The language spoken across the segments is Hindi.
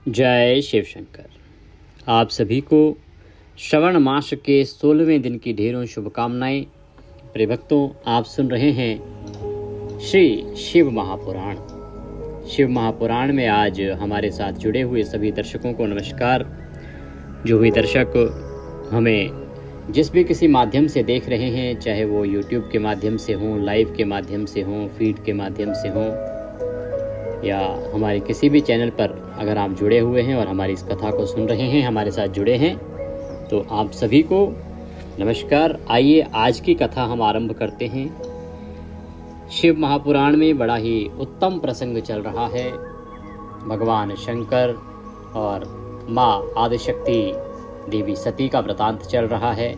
जय शिव शंकर। आप सभी को श्रवण मास के 16वें दिन की ढेरों शुभकामनाएं। प्रिय भक्तों, आप सुन रहे हैं श्री शिव महापुराण। शिव महापुराण में आज हमारे साथ जुड़े हुए सभी दर्शकों को नमस्कार। जो भी दर्शक हमें जिस भी किसी माध्यम से देख रहे हैं, चाहे वो यूट्यूब के माध्यम से हों, लाइव के माध्यम से हों, फीड के माध्यम से हों, या हमारे किसी भी चैनल पर अगर आप जुड़े हुए हैं और हमारी इस कथा को सुन रहे हैं, हमारे साथ जुड़े हैं, तो आप सभी को नमस्कार। आइए आज की कथा हम आरंभ करते हैं। शिव महापुराण में बड़ा ही उत्तम प्रसंग चल रहा है। भगवान शंकर और माँ आदिशक्ति देवी सती का वृतांत चल रहा है।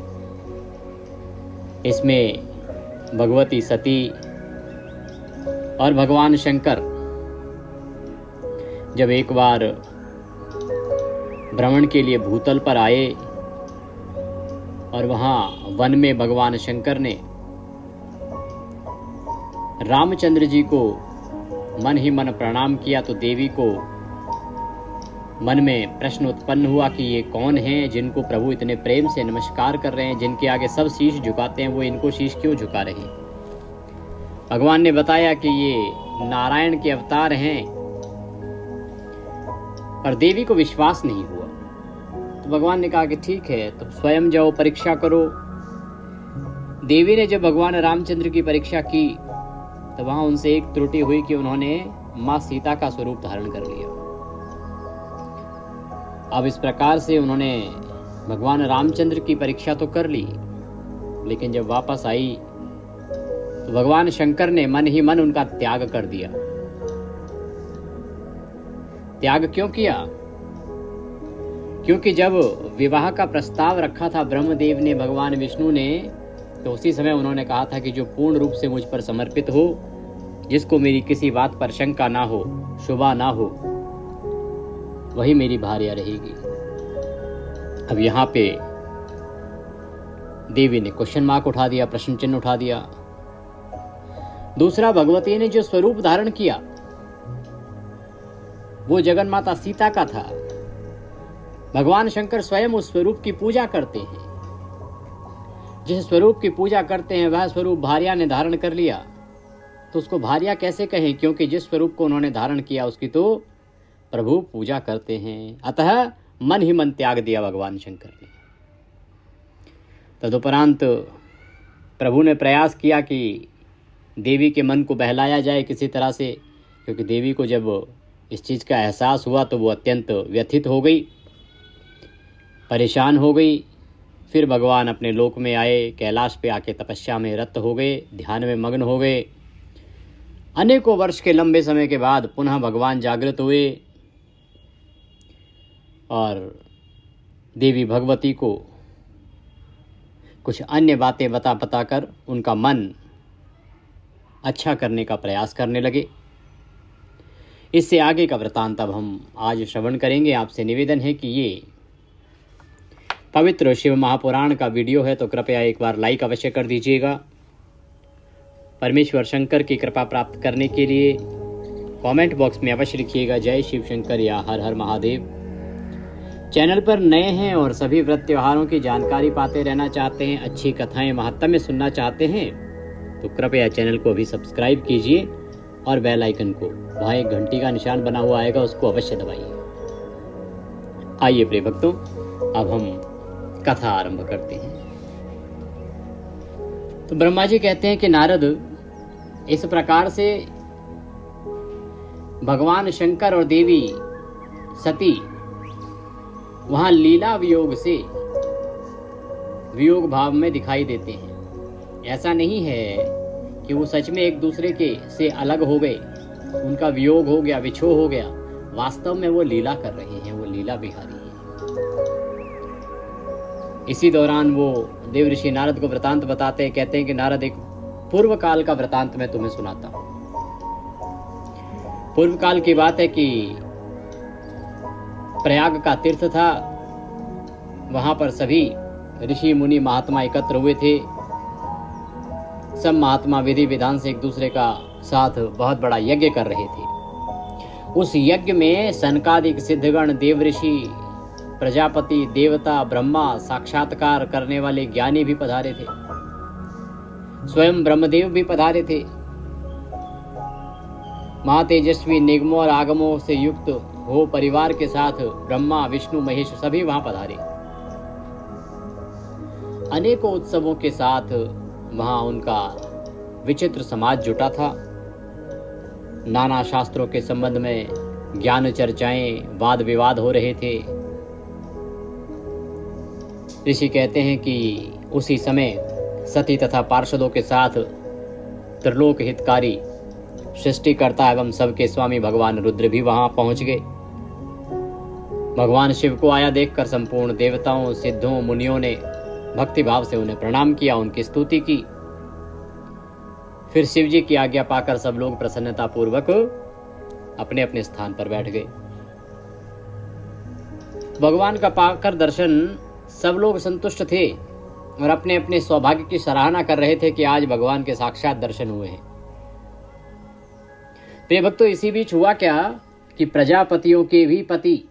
इसमें भगवती सती और भगवान शंकर जब एक बार भ्रमण के लिए भूतल पर आए और वहाँ वन में भगवान शंकर ने रामचंद्र जी को मन ही मन प्रणाम किया, तो देवी को मन में प्रश्न उत्पन्न हुआ कि ये कौन हैं जिनको प्रभु इतने प्रेम से नमस्कार कर रहे हैं, जिनके आगे सब शीश झुकाते हैं, वो इनको शीश क्यों झुका रहे हैं। भगवान ने बताया कि ये नारायण के अवतार हैं, पर देवी को विश्वास नहीं हुआ। तो भगवान ने कहा कि ठीक है, तो स्वयं जाओ परीक्षा करो। देवी ने जब भगवान रामचंद्र की परीक्षा की तो वहां उनसे एक त्रुटि हुई कि उन्होंने मां सीता का स्वरूप धारण कर लिया। अब इस प्रकार से उन्होंने भगवान रामचंद्र की परीक्षा तो कर ली, लेकिन जब वापस आई तो भगवान शंकर ने मन ही मन उनका त्याग कर दिया। त्याग क्यों किया? क्योंकि जब विवाह का प्रस्ताव रखा था ब्रह्मदेव ने, भगवान विष्णु ने, तो उसी समय उन्होंने कहा था कि जो पूर्ण रूप से मुझ पर समर्पित हो, जिसको मेरी किसी बात पर शंका ना हो, शुभा ना हो, वही मेरी भार्या रहेगी। अब यहाँ पे देवी ने क्वेश्चन मार्क उठा दिया, प्रश्न चिन्ह उठा दिया। दूसरा, भगवती ने जो स्वरूप धारण किया वो जगन माता सीता का था। भगवान शंकर स्वयं उस स्वरूप की पूजा करते हैं। जिस स्वरूप की पूजा करते हैं वह स्वरूप भार्या ने धारण कर लिया, तो उसको भार्या कैसे कहें? क्योंकि जिस स्वरूप को उन्होंने धारण किया उसकी तो प्रभु पूजा करते हैं। अतः मन ही मन त्याग दिया भगवान शंकर ने। तदुपरांत प्रभु ने प्रयास किया कि देवी के मन को बहलाया जाए किसी तरह से, क्योंकि देवी को जब इस चीज़ का एहसास हुआ तो वो अत्यंत व्यथित हो गई, परेशान हो गई। फिर भगवान अपने लोक में आए, कैलाश पे आके तपस्या में रत हो गए, ध्यान में मग्न हो गए। अनेकों वर्ष के लंबे समय के बाद पुनः भगवान जागृत हुए और देवी भगवती को कुछ अन्य बातें बता कर उनका मन अच्छा करने का प्रयास करने लगे। इससे आगे का वृतांत अब हम आज श्रवण करेंगे। आपसे निवेदन है कि ये पवित्र शिव महापुराण का वीडियो है तो कृपया एक बार लाइक अवश्य कर दीजिएगा। परमेश्वर शंकर की कृपा प्राप्त करने के लिए कमेंट बॉक्स में अवश्य लिखिएगा जय शिव शंकर या हर हर महादेव। चैनल पर नए हैं और सभी व्रत त्योहारों की जानकारी पाते रहना चाहते हैं, अच्छी कथाएं महात्म्य सुनना चाहते हैं, तो कृपया चैनल को भी सब्सक्राइब कीजिए और बेल आइकन को, वहाँ एक घंटी का निशान बना हुआ आएगा, उसको अवश्य दबाइए। आइए प्रिय भक्तों, अब हम कथा आरंभ करते हैं। तो ब्रह्मा जी कहते हैं कि नारद, इस प्रकार से भगवान शंकर और देवी सती वहां लीला वियोग से वियोग भाव में दिखाई देते हैं। ऐसा नहीं है कि वो सच में एक दूसरे के से अलग हो गए, उनका वियोग हो गया, विछोह हो गया। वास्तव में वो लीला कर रहे हैं, वो लीला बिहारी हैं। इसी दौरान वो देव ऋषि नारद को वृतांत बताते हैं। कहते हैं कि नारद, एक पूर्व काल का वृतांत मैं तुम्हें सुनाता हूं। पूर्व काल की बात है कि प्रयाग का तीर्थ था, वहां पर सभी ऋषि मुनि महात्मा एकत्र हुए थे। सब महात्मा विधि विधान से एक दूसरे का साथ बहुत बड़ा यज्ञ कर रहे थे। उस यज्ञ में सनकादिक सिद्धगण, देवऋषि, प्रजापति, देवता, ब्रह्मा, साक्षात्कार करने वाले ज्ञानी भी पधारे थे। स्वयं ब्रह्मदेव भी पधारे थे। महातेजस्वी निगमों और आगमों से युक्त हो परिवार के साथ ब्रह्मा, विष्णु, महेश सभी वहां पधारे। अनेकों उत्सवों के साथ वहां उनका विचित्र समाज जुटा था। नाना शास्त्रों के संबंध में ज्ञान चर्चाएं, वाद विवाद हो रहे थे। ऋषि कहते हैं कि उसी समय सती तथा पार्षदों के साथ त्रिलोक हितकारी, सृष्टिकर्ता एवं सबके स्वामी भगवान रुद्र भी वहां पहुंच गए। भगवान शिव को आया देखकर संपूर्ण देवताओं, सिद्धों, मुनियों ने भक्ति भाव से उन्हें प्रणाम किया, उनकी स्तुति की। फिर शिव जी की आज्ञा पाकर सब लोग प्रसन्नता पूर्वक अपने अपने स्थान पर बैठ गए। भगवान का पाकर दर्शन सब लोग संतुष्ट थे और अपने अपने सौभाग्य की सराहना कर रहे थे कि आज भगवान के साक्षात दर्शन हुए हैं। प्रिय भक्तों, इसी बीच हुआ क्या कि प्रजापतियों के भी पति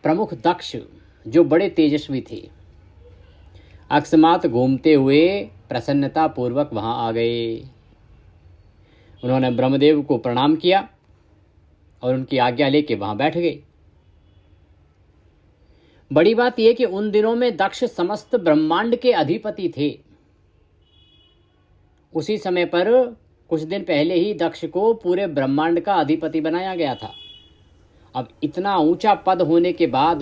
प्रमुख दक्ष, जो बड़े तेजस्वी थे, अकस्मात घूमते हुए प्रसन्नता पूर्वक वहां आ गए। उन्होंने ब्रह्मदेव को प्रणाम किया और उनकी आज्ञा लेके वहां बैठ गए। बड़ी बात यह कि उन दिनों में दक्ष समस्त ब्रह्मांड के अधिपति थे। उसी समय पर कुछ दिन पहले ही दक्ष को पूरे ब्रह्मांड का अधिपति बनाया गया था। अब इतना ऊंचा पद होने के बाद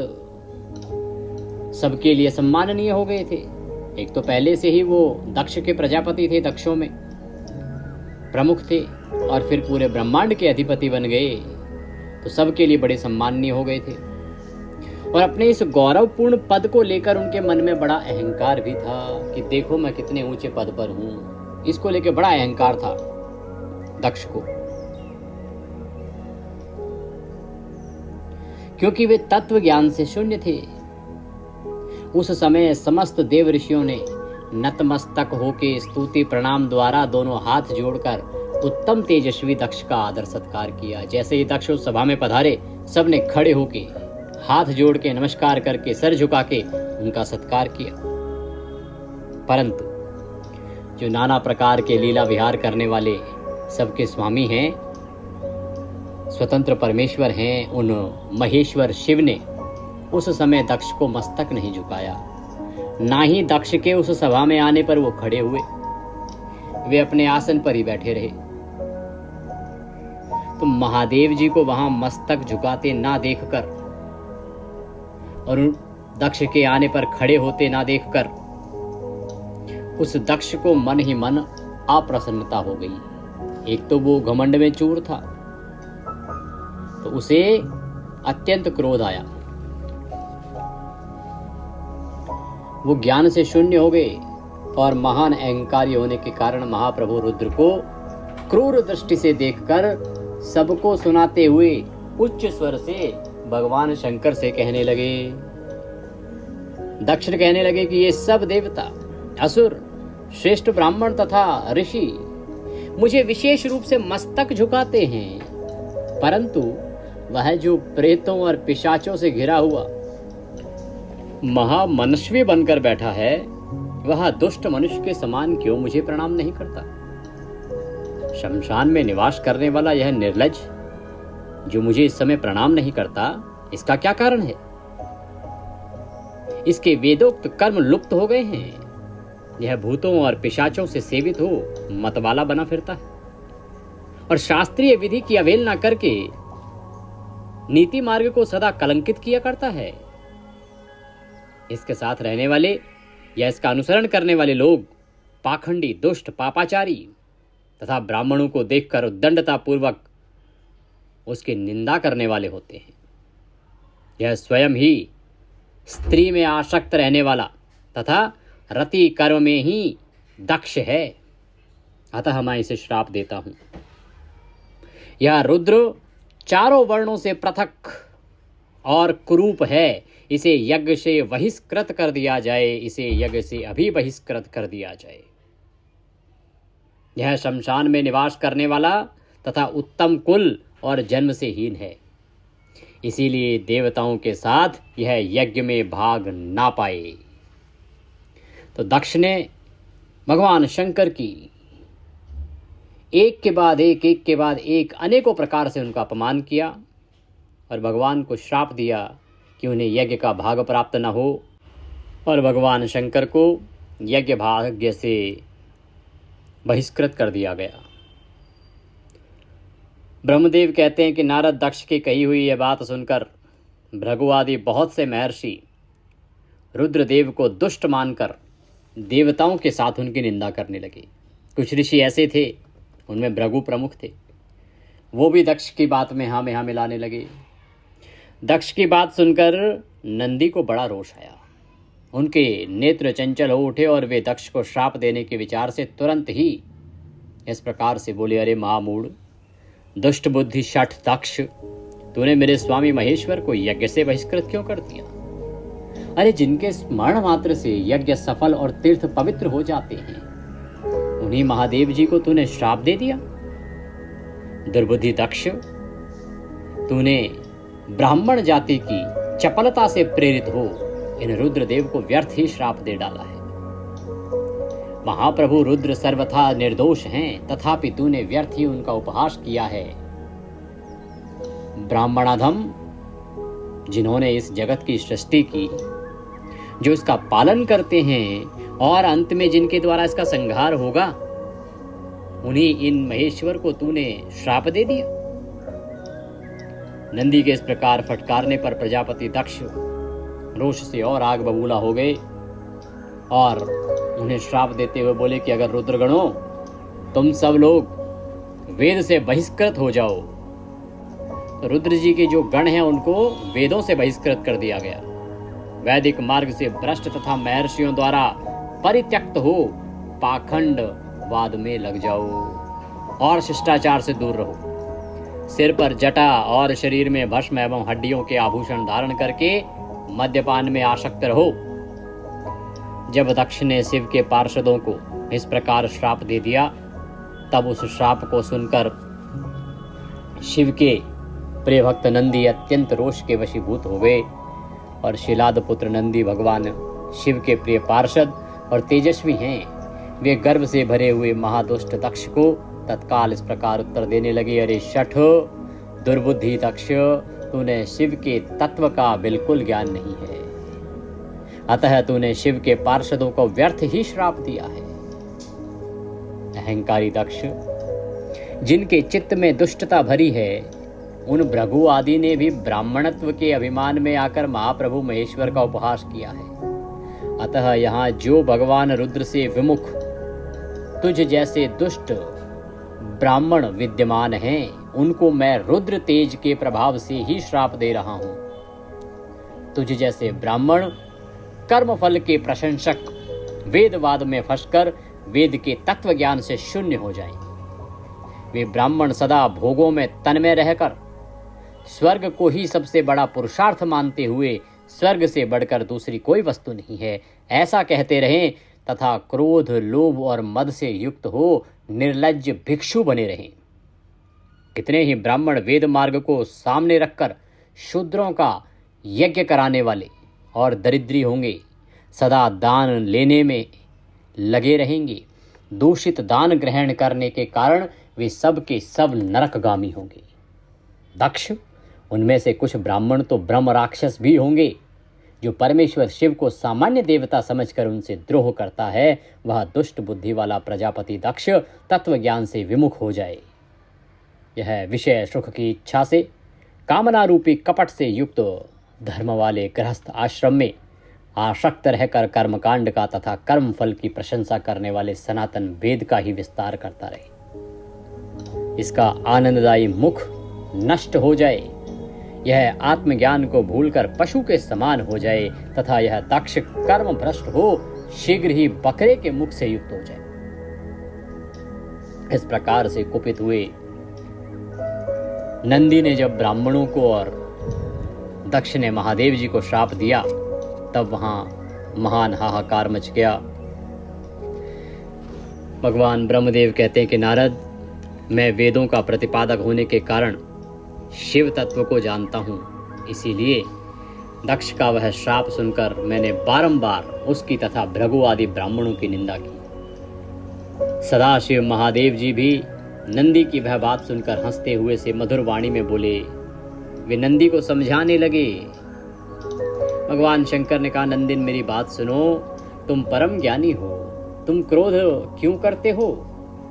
सबके लिए सम्माननीय हो गए थे। एक तो पहले से ही वो दक्ष के प्रजापति थे, दक्षों में प्रमुख थे, और फिर पूरे ब्रह्मांड के अधिपति बन गए, तो सबके लिए बड़े सम्माननीय हो गए थे। और अपने इस गौरवपूर्ण पद को लेकर उनके मन में बड़ा अहंकार भी था कि देखो मैं कितने ऊंचे पद पर हूं। इसको लेकर बड़ा अहंकार था दक्ष को, क्योंकि वे तत्व ज्ञान से शून्य थे। उस समय समस्त देव ऋषियों ने नतमस्तक होके स्तुति प्रणाम द्वारा दोनों हाथ जोड़कर उत्तम तेजस्वी दक्ष का आदर सत्कार किया। जैसे ही दक्ष उस सभा में पधारे, सबने खड़े होके हाथ जोड़ के नमस्कार करके सर झुका के उनका सत्कार किया। परंतु जो नाना प्रकार के लीला विहार करने वाले सबके स्वामी हैं, स्वतंत्र परमेश्वर हैं, उन महेश्वर शिव ने उस समय दक्ष को मस्तक नहीं झुकाया। ना ही दक्ष के उस सभा में आने पर वो खड़े हुए, वे अपने आसन पर ही बैठे रहे। तो महादेव जी को वहां मस्तक झुकाते ना देखकर और दक्ष के आने पर खड़े होते ना देखकर उस दक्ष को मन ही मन अप्रसन्नता हो गई। एक तो वो घमंड में चूर था, तो उसे अत्यंत क्रोध आया। वो ज्ञान से शून्य हो गए और महान अहंकारी होने के कारण महाप्रभु रुद्र को क्रूर दृष्टि से देखकर सबको सुनाते हुए उच्च स्वर से भगवान शंकर से कहने लगे। दक्ष कहने लगे कि ये सब देवता, असुर, श्रेष्ठ ब्राह्मण तथा ऋषि मुझे विशेष रूप से मस्तक झुकाते हैं, परंतु वह जो प्रेतों और पिशाचों से घिरा हुआ महामनस्वी बनकर बैठा है, वह दुष्ट मनुष्य के समान क्यों मुझे प्रणाम नहीं करता? शमशान में निवास करने वाला यह निर्लज्ज जो मुझे इस समय प्रणाम नहीं करता, इसका क्या कारण है? इसके वेदोक्त कर्म लुप्त हो गए हैं। यह भूतों और पिशाचों से सेवित हो मतवाला बना फिरता है और शास्त्रीय विधि की अवहेलना करके नीति मार्ग को सदा कलंकित किया करता है। इसके साथ रहने वाले या इसका अनुसरण करने वाले लोग पाखंडी, दुष्ट, पापाचारी तथा ब्राह्मणों को देखकर उद्दंडता पूर्वक उसकी निंदा करने वाले होते हैं। यह स्वयं ही स्त्री में आसक्त रहने वाला तथा रति कर्म में ही दक्ष है, अतः मैं इसे श्राप देता हूं। यह रुद्र चारों वर्णों से पृथक और कुरूप है, इसे यज्ञ से बहिष्कृत कर दिया जाए, इसे यज्ञ से अभी बहिष्कृत कर दिया जाए। यह शमशान में निवास करने वाला तथा उत्तम कुल और जन्म से हीन है, इसीलिए देवताओं के साथ यह यज्ञ में भाग ना पाए। तो दक्ष ने भगवान शंकर की एक के बाद एक अनेकों प्रकार से उनका अपमान किया और भगवान को श्राप दिया कि उन्हें यज्ञ का भाग प्राप्त न हो, और भगवान शंकर को यज्ञ भाग्य से बहिष्कृत कर दिया गया। ब्रह्मदेव कहते हैं कि नारद दक्ष की कही हुई यह बात सुनकर भृगु आदि बहुत से महर्षि रुद्रदेव को दुष्ट मानकर देवताओं के साथ उनकी निंदा करने लगे। कुछ ऋषि ऐसे थे, उनमें भृगु प्रमुख थे, वो भी दक्ष की बात में हाँ में हाँ मिलाने लगे। दक्ष की बात सुनकर नंदी को बड़ा रोष आया, उनके नेत्र चंचल हो उठे और वे दक्ष को श्राप देने के विचार से तुरंत ही इस प्रकार से बोले, अरे महामूढ़, दुष्ट बुद्धि शठ दक्ष, तूने मेरे स्वामी महेश्वर को यज्ञ से बहिष्कृत क्यों कर दिया? अरे जिनके स्मरण मात्र से यज्ञ सफल और तीर्थ पवित्र हो जाते हैं, उन्हीं महादेव जी को तूने श्राप दे दिया। दुर्बुद्धि दक्ष, तूने ब्राह्मण जाति की चपलता से प्रेरित हो इन रुद्रदेव को व्यर्थ ही श्राप दे डाला है। महाप्रभु रुद्र सर्वथा निर्दोष हैं, तथापि तूने व्यर्थ ही उनका उपहास किया है। ब्राह्मणाधम, जिन्होंने इस जगत की सृष्टि की, जो इसका पालन करते हैं और अंत में जिनके द्वारा इसका संहार होगा, उन्हीं इन महेश्वर को तूने श्राप दे दिया। नंदी के इस प्रकार फटकारने पर प्रजापति दक्ष रोष से और आग बबूला हो गए और उन्हें श्राप देते हुए बोले कि अगर रुद्रगणों, तुम सब लोग वेद से बहिष्कृत हो जाओ। तो रुद्र जी के जो गण हैं उनको वेदों से बहिष्कृत कर दिया गया। वैदिक मार्ग से भ्रष्ट तथा महर्षियों द्वारा परित्यक्त हो पाखंड वाद में लग जाओ और शिष्टाचार से दूर रहो। सिर पर जटा और शरीर में भस्म एवं हड्डियों के आभूषण धारण करके मद्यपान में आसक्त रहो। जब दक्ष ने शिव के पार्षदों को इस प्रकार श्राप दे दिया, तब उस श्राप को सुनकर शिव के प्रिय भक्त नंदी अत्यंत रोष के वशीभूत हो गए और शिलाद पुत्र नंदी भगवान शिव के प्रिय पार्षद और तेजस्वी हैं। वे गर्व से भरे हुए महादुष्ट दक्ष को तत्काल इस प्रकार उत्तर देने लगे, अरे शठ दुर्बुद्धि दक्ष, तूने शिव के तत्व का बिल्कुल ज्ञान नहीं है, अतः तूने शिव के पार्षदों को व्यर्थ ही श्राप दिया है। अहंकारी दक्ष, जिनके चित्त में दुष्टता भरी है, उन भृगु आदि ने भी ब्राह्मणत्व के अभिमान में आकर महाप्रभु महेश्वर का उपहास किया है। अतः यहाँ जो भगवान रुद्र से विमुख तुझ जैसे दुष्ट ब्राह्मण विद्यमान हैं, उनको मैं रुद्र तेज के प्रभाव से ही श्राप दे रहा हूं। तुझ जैसे ब्राह्मण कर्मफल के प्रशंसक वेदवाद में फंसकर वेद के तत्व ज्ञान से शून्य हो जाएं। वे ब्राह्मण सदा भोगों में तन्मय रहकर स्वर्ग को ही सबसे बड़ा पुरुषार्थ मानते हुए स्वर्ग से बढ़कर दूसरी कोई वस्तु नहीं है ऐसा कहते रहें तथा क्रोध, लोभ और मद से युक्त हो निर्लज्ज भिक्षु बने रहें। कितने ही ब्राह्मण वेद मार्ग को सामने रखकर शूद्रों का यज्ञ कराने वाले और दरिद्री होंगे, सदा दान लेने में लगे रहेंगे। दूषित दान ग्रहण करने के कारण वे सब के सब नरकगामी होंगे। दक्ष, उनमें से कुछ ब्राह्मण तो ब्रह्म राक्षस भी होंगे। जो परमेश्वर शिव को सामान्य देवता समझकर उनसे द्रोह करता है, वह दुष्ट बुद्धि वाला प्रजापति दक्ष तत्व ज्ञान से विमुख हो जाए। यह विषय सुख की इच्छा से कामना रूपी कपट से युक्त धर्म वाले गृहस्थ आश्रम में आसक्त रहकर कर्मकांड का तथा कर्म फल की प्रशंसा करने वाले सनातन वेद का ही विस्तार करता रहे। इसका आनंददायी मुख नष्ट हो जाए, यह आत्मज्ञान को भूलकर पशु के समान हो जाए तथा यह दक्ष कर्म भ्रष्ट हो शीघ्र ही बकरे के मुख से युक्त हो जाए। इस प्रकार से कुपित हुए नंदी ने जब ब्राह्मणों को और दक्ष ने महादेव जी को श्राप दिया, तब वहां महान हाहाकार मच गया। भगवान ब्रह्मदेव कहते हैं कि नारद, मैं वेदों का प्रतिपादक होने के कारण शिव तत्व को जानता हूँ, इसीलिए दक्ष का वह श्राप सुनकर मैंने बारंबार उसकी तथा भृगु आदि ब्राह्मणों की निंदा की। सदाशिव महादेव जी भी नंदी की वह बात सुनकर हंसते हुए से मधुर वाणी में बोले। वे नंदी को समझाने लगे। भगवान शंकर ने कहा, नंदिन मेरी बात सुनो, तुम परम ज्ञानी हो, तुम क्रोध क्यों करते हो?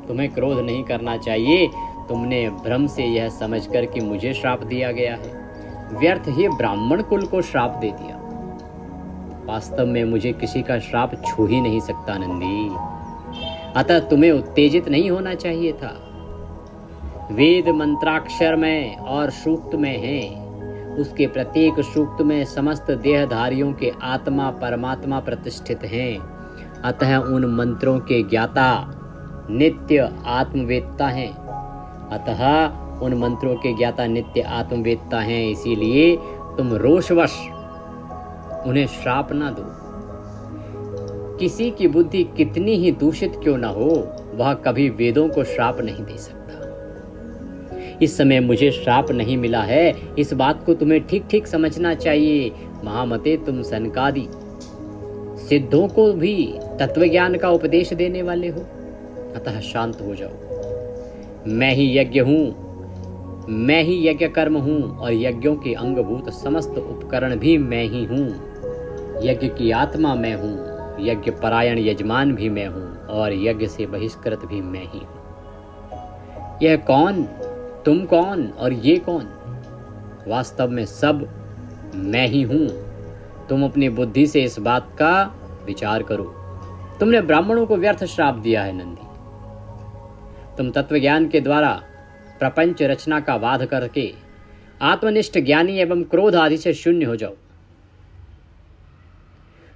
तुम्हें क्रोध नहीं करना चाहिए। तुमने भ्रम से यह समझकर कि मुझे श्राप दिया गया है, व्यर्थ ही ब्राह्मण कुल को श्राप दे दिया। वास्तव में मुझे किसी का श्राप छू ही नहीं सकता नंदी, अतः तुम्हें उत्तेजित नहीं होना चाहिए था। वेद मंत्राक्षर में और सूक्त में है, उसके प्रत्येक सूक्त में समस्त देहधारियों के आत्मा परमात्मा प्रतिष्ठित हैं। अतः उन मंत्रों के ज्ञाता नित्य आत्मवेत्ता हैं। इसीलिए तुम रोषवश उन्हें श्राप ना दो। किसी की बुद्धि कितनी ही दूषित क्यों ना हो, वह कभी वेदों को श्राप नहीं दे सकता। इस समय मुझे श्राप नहीं मिला है, इस बात को तुम्हें ठीक ठीक समझना चाहिए। महामते, तुम सनकादि सिद्धों को भी तत्वज्ञान का उपदेश देने वाले हो, अतः शांत हो जाओ। मैं ही यज्ञ हूँ, मैं ही यज्ञ कर्म हूँ, और यज्ञों के अंगभूत समस्त उपकरण भी मैं ही हूँ। यज्ञ की आत्मा मैं हूँ, यज्ञ परायण यजमान भी मैं हूँ, और यज्ञ से बहिष्कृत भी मैं ही हूँ। यह कौन, तुम कौन और ये कौन? वास्तव में सब मैं ही हूँ। तुम अपनी बुद्धि से इस बात का विचार करो। तुमने ब्राह्मणों को व्यर्थ श्राप दिया है नंदी। तुम तत्वज्ञान के द्वारा प्रपंच रचना का वाद करके आत्मनिष्ठ ज्ञानी एवं क्रोध आदि से शून्य हो जाओ।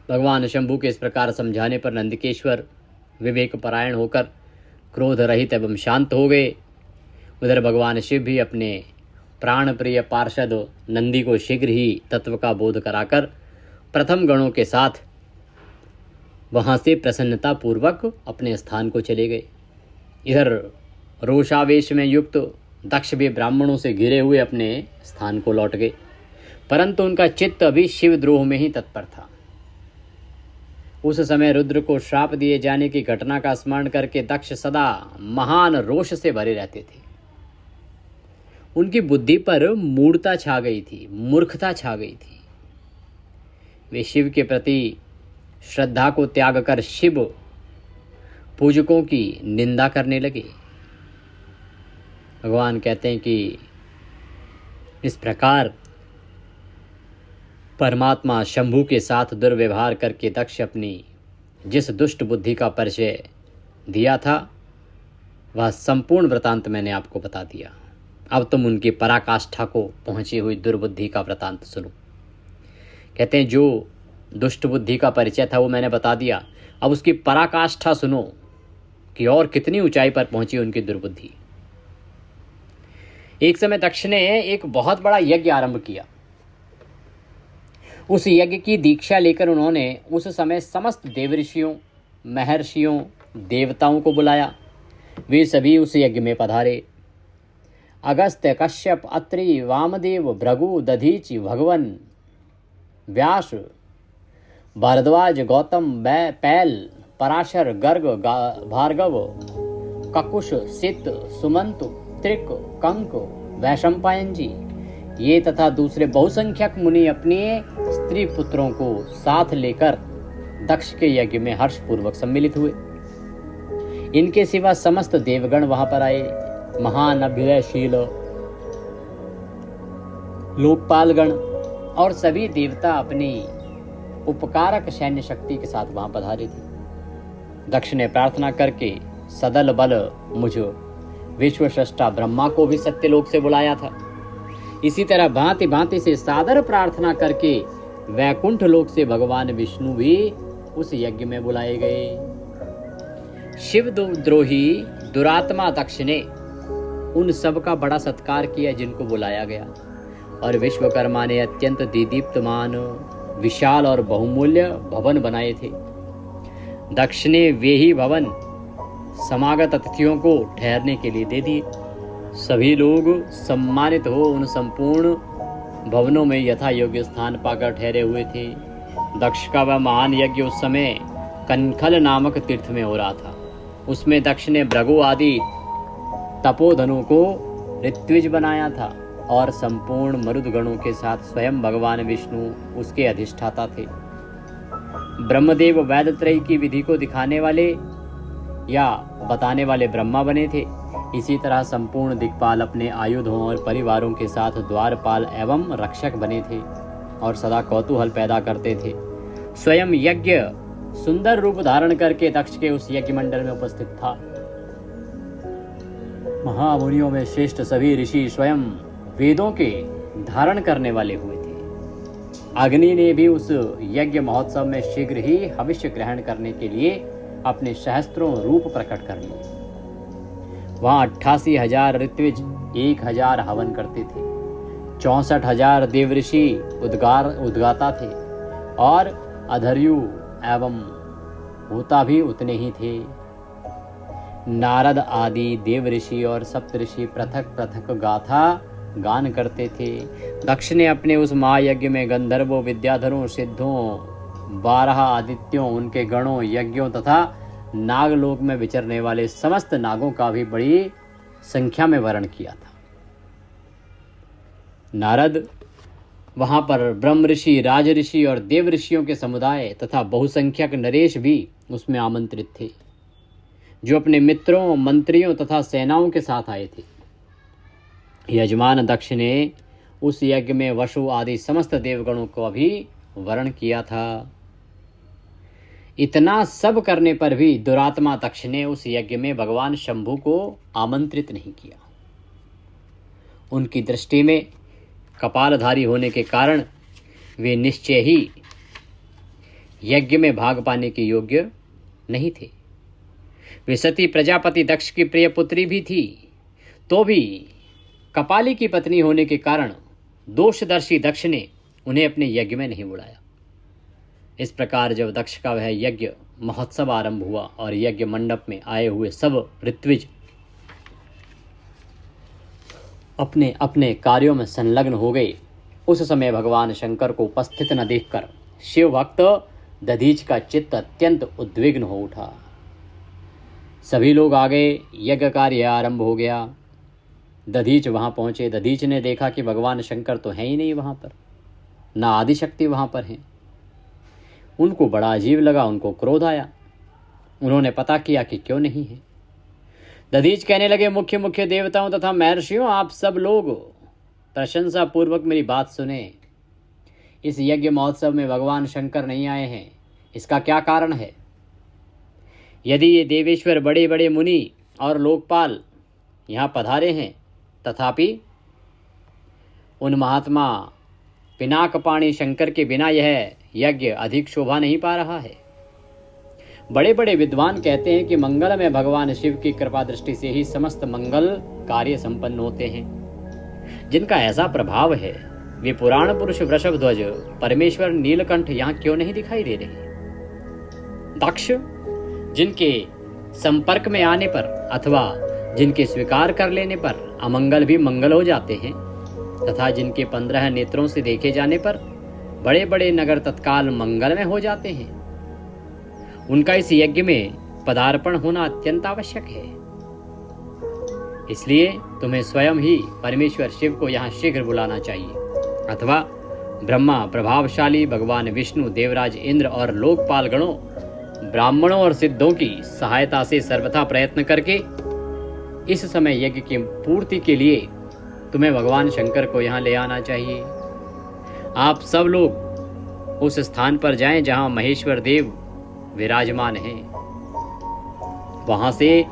भगवान शंभु के इस प्रकार समझाने पर नंदिकेश्वर विवेक परायण होकर क्रोध रहित एवं शांत हो गए। उधर भगवान शिव भी अपने प्राण प्रिय पार्षद नंदी को शीघ्र ही तत्व का बोध कराकर प्रथम गणों के साथ वहां से प्रसन्नता पूर्वक अपने स्थान को चले गए। इधर रोषावेश में युक्त दक्ष भी ब्राह्मणों से घिरे हुए अपने स्थान को लौट गए, परंतु उनका चित्त अभी शिवद्रोह में ही तत्पर था। उस समय रुद्र को श्राप दिए जाने की घटना का स्मरण करके दक्ष सदा महान रोष से भरे रहते थे। उनकी बुद्धि पर मूढ़ता छा गई थी, मूर्खता छा गई थी। वे शिव के प्रति श्रद्धा को त्याग कर शिव पूजकों की निंदा करने लगे। भगवान कहते हैं कि इस प्रकार परमात्मा शंभु के साथ दुर्व्यवहार करके दक्ष अपनी जिस दुष्ट बुद्धि का परिचय दिया था, वह संपूर्ण वृतांत मैंने आपको बता दिया। अब तुम उनकी पराकाष्ठा को पहुंची हुई दुर्बुद्धि का वृतांत सुनो। कहते हैं जो दुष्ट बुद्धि का परिचय था वो मैंने बता दिया, अब उसकी पराकाष्ठा सुनो कि और कितनी ऊंचाई पर पहुंची उनकी दुर्बुद्धि। एक समय दक्ष ने एक बहुत बड़ा यज्ञ आरंभ किया। उस यज्ञ की दीक्षा लेकर उन्होंने उस समय समस्त देवऋषियों, महर्षियों, देवताओं को बुलाया। वे सभी उस यज्ञ में पधारे। अगस्त्य, कश्यप, अत्रि, वामदेव, भृगु, दधीचि, भगवन, व्यास, भारद्वाज, गौतम, पैल, पराशर, गर्ग, भार्गव, ककुश, सित, सुमंत, त्रिक, कंक, वैशंपायन जी, ये तथा दूसरे बहुसंख्यक मुनि अपने स्त्री पुत्रों को साथ लेकर दक्ष के यज्ञ में हर्षपूर्वक सम्मिलित हुए। इनके सिवा समस्त देवगण वहां पर आए। महान अभ्युदयशील लोकपालगण और सभी देवता अपनी उपकारक सैन्य शक्ति के साथ वहां पधारे थे। दक्ष ने प्रार्थना करके सदल बल मुझ विश्वसृष्टा ब्रह्मा को भी सत्यलोक से बुलाया था। इसी तरह भांति भांति से सादर प्रार्थना करके वैकुंठ लोक से भगवान विष्णु भी उस यज्ञ में बुलाए गए। शिव द्रोही दुरात्मा दक्ष ने उन सब का बड़ा सत्कार किया जिनको बुलाया गया, और विश्वकर्मा ने अत्यंत दीदीप्तमान, विशाल और बहुमूल्य भवन बनाए थे। दक्ष ने वे ही भवन समागत अतिथियों को ठहरने के लिए दे दिए। सभी लोग सम्मानित हो उन संपूर्ण भवनों में यथा योग्य स्थान पाकर ठहरे हुए थे। दक्ष का वह महान यज्ञ उस समय कनखल नामक तीर्थ में हो रहा था। उसमें दक्ष ने भृगु आदि तपोधनों को ऋत्विज बनाया था और संपूर्ण मरुदगणों के साथ स्वयं भगवान विष्णु उसके अधिष्ठाता थे। ब्रह्मदेव वैदत्रयी की विधि को दिखाने वाले या बताने वाले ब्रह्मा बने थे। इसी तरह संपूर्ण दिक्पाल अपने आयुधों और परिवारों के साथ द्वारपाल एवं रक्षक बने थे और सदा कौतूहल पैदा करते थे। स्वयं यज्ञ सुंदर रूप धारण करके दक्ष के उस यज्ञ मंडल में उपस्थित था। महामुनियों में श्रेष्ठ सभी ऋषि स्वयं वेदों के धारण करने वाले हुए थे। अग्नि ने भी उस यज्ञ महोत्सव में शीघ्र ही हविष्य ग्रहण करने के लिए अपने सहस्त्रों रूप प्रकट कर लिए। वहां 88,000 ऋत्विज 1,000 हवन करते थे। 64,000 देवऋषि उद्गाता थे और अधर्यु एवं होता भी उतने ही थे। नारद आदि देवऋषि और सप्तऋषि पृथक पृथक गाथा गान करते थे। दक्ष ने अपने उस महायज्ञ में गंधर्वों, विद्याधरों, सिद्धों, 12 आदित्यों, उनके गणों, यज्ञों तथा नागलोक में विचरने वाले समस्त नागों का भी बड़ी संख्या में वर्ण किया था। नारद वहां पर ब्रह्म ऋषि, राज ऋषि और देव ऋषियों के समुदाय तथा बहुसंख्यक नरेश भी उसमें आमंत्रित थे, जो अपने मित्रों, मंत्रियों तथा सेनाओं के साथ आए थे। यजमान दक्ष ने उस यज्ञ में वसु आदि समस्त देवगणों को भी वर्ण किया था। इतना सब करने पर भी दुरात्मा दक्ष ने उस यज्ञ में भगवान शंभु को आमंत्रित नहीं किया। उनकी दृष्टि में कपालधारी होने के कारण वे निश्चय ही यज्ञ में भाग पाने के योग्य नहीं थे। वे सती प्रजापति दक्ष की प्रिय पुत्री भी थी, तो भी कपाली की पत्नी होने के कारण दोषदर्शी दक्ष ने उन्हें अपने यज्ञ में नहीं बुलाया। इस प्रकार जब दक्ष का वह यज्ञ महोत्सव आरंभ हुआ और यज्ञ मंडप में आए हुए सब ऋत्विज अपने अपने कार्यों में संलग्न हो गए, उस समय भगवान शंकर को उपस्थित न देखकर शिव भक्त दधीच का चित्त अत्यंत उद्विग्न हो उठा। सभी लोग आ गए, यज्ञ कार्य आरंभ हो गया। दधीच वहां पहुंचे। दधीच ने देखा कि भगवान शंकर तो हैं ही नहीं वहां पर, ना आदिशक्ति वहां पर हैं। उनको बड़ा अजीब लगा, उनको क्रोध आया। उन्होंने पता किया कि क्यों नहीं है। दधीच कहने लगे, मुख्य मुख्य देवताओं तथा महर्षियों, आप सब लोग प्रशंसा पूर्वक मेरी बात सुने। इस यज्ञ महोत्सव में भगवान शंकर नहीं आए हैं, इसका क्या कारण है? यदि ये देवेश्वर, बड़े बड़े मुनि और लोकपाल यहाँ पधारे हैं, तथापि उन महात्मा पिनाकपाणी शंकर के बिना यह यज्ञ अधिक शोभा नहीं पा रहा है। बड़े बड़े विद्वान कहते हैं कि मंगल में भगवान शिव की कृपा दृष्टि से ही समस्त मंगल कार्य संपन्न होते हैं। जिनका ऐसा प्रभाव है, वे पुराण पुरुष वृषभध्वज परमेश्वर नीलकंठ यहाँ क्यों नहीं दिखाई दे रहे? दक्ष, जिनके संपर्क में आने पर अथवा जिनके स्वीकार कर लेने पर अमंगल भी मंगल हो जाते हैं, तथा जिनके 15 नेत्रों से देखे जाने पर बड़े बड़े नगर तत्काल मंगल में हो जाते हैं, उनका इस यज्ञ में पदार्पण होना अत्यंत आवश्यक है। इसलिए तुम्हें स्वयं ही परमेश्वर शिव को यहाँ शीघ्र बुलाना चाहिए, अथवा ब्रह्मा, प्रभावशाली भगवान विष्णु, देवराज इंद्र और लोकपाल गणों, ब्राह्मणों और सिद्धों की सहायता से सर्वथा प्रयत्न करके इस समय यज्ञ की पूर्ति के लिए तुम्हें भगवान शंकर को यहाँ ले आना चाहिए। आप सब लोग उस स्थान पर जाएं जहां महेश्वर देव विराजमान हैं। वहां से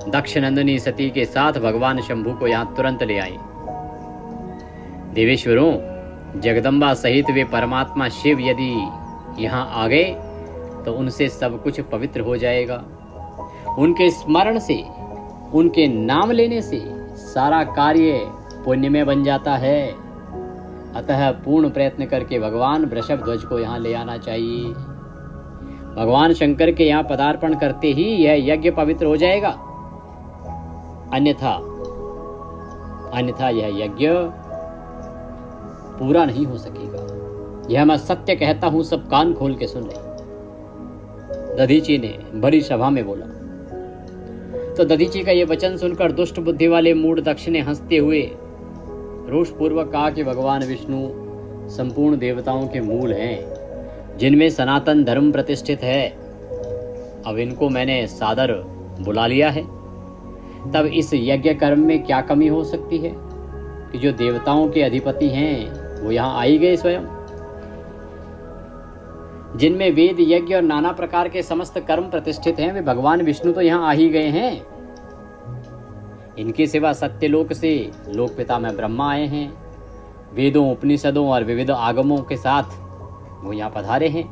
दक्षनंदिनी सती के साथ भगवान शंभु को यहाँ तुरंत ले आए। देवेश्वरों, जगदम्बा सहित वे परमात्मा शिव यदि यहाँ आ गए तो उनसे सब कुछ पवित्र हो जाएगा। उनके स्मरण से, उनके नाम लेने से सारा कार्य पुण्य में बन जाता है। अतः पूर्ण प्रयत्न करके भगवान वृषभध्वज को यहाँ ले आना चाहिए। भगवान शंकर के यहाँ पदार्पण करते ही यह यज्ञ पवित्र हो जाएगा, अन्यथा अन्यथा यह यज्ञ पूरा नहीं हो सकेगा। यह मैं सत्य कहता हूं, सब कान खोल के सुन ले। दधीची ने बड़ी सभा में बोला। तो दधीची का यह वचन सुनकर दुष्ट बुद्धि वाले मूढ़ दक्ष ने हंसते हुए रोषपूर्वक कहा कि भगवान विष्णु संपूर्ण देवताओं के मूल हैं, जिनमें सनातन धर्म प्रतिष्ठित है। अब इनको मैंने सादर बुला लिया है, तब इस यज्ञ कर्म में क्या कमी हो सकती है कि जो देवताओं के अधिपति हैं वो यहाँ आ ही गए स्वयं, जिनमें वेद यज्ञ और नाना प्रकार के समस्त कर्म प्रतिष्ठित हैं, वे भगवान विष्णु तो यहाँ आ ही गए हैं। इनके सिवा सत्यलोक से लोक पिता में ब्रह्मा आए हैं, वेदों उपनिषदों और विविध आगमों के साथ वो यहाँ पधारे हैं।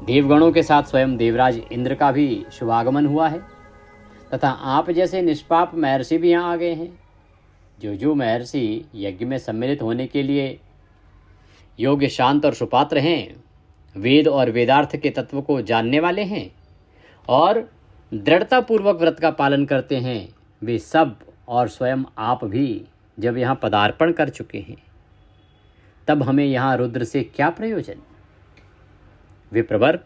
देवगणों के साथ स्वयं देवराज इंद्र का भी शुभागमन हुआ है, तथा आप जैसे निष्पाप महर्षि भी यहाँ आ गए हैं। जो महर्षि यज्ञ में सम्मिलित होने के लिए योग्य, शांत और सुपात्र हैं, वेद और वेदार्थ के तत्व को जानने वाले हैं और दृढ़तापूर्वक व्रत का पालन करते हैं, वे सब और स्वयं आप भी जब यहाँ पदार्पण कर चुके हैं, तब हमें यहाँ रुद्र से क्या प्रयोजन। विप्रवर,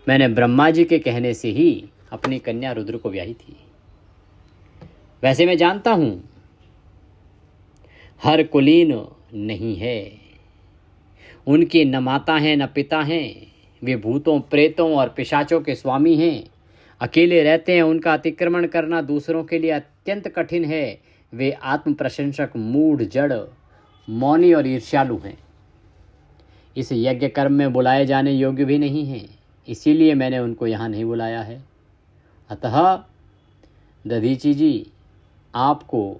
मैंने ब्रह्मा जी के कहने से ही अपनी कन्या रुद्र को ब्याही थी। वैसे मैं जानता हूं हर कुलीन नहीं है, उनके न माता हैं न पिता हैं, वे भूतों प्रेतों और पिशाचों के स्वामी हैं, अकेले रहते हैं, उनका अतिक्रमण करना दूसरों के लिए अत्यंत कठिन है। वे आत्म प्रशंसक, मूढ़, जड़, मौनी और ईर्ष्यालु हैं। इस यज्ञ कर्म में बुलाए जाने योग्य भी नहीं हैं, इसीलिए मैंने उनको यहाँ नहीं बुलाया है। अतः दधीची जी, आपको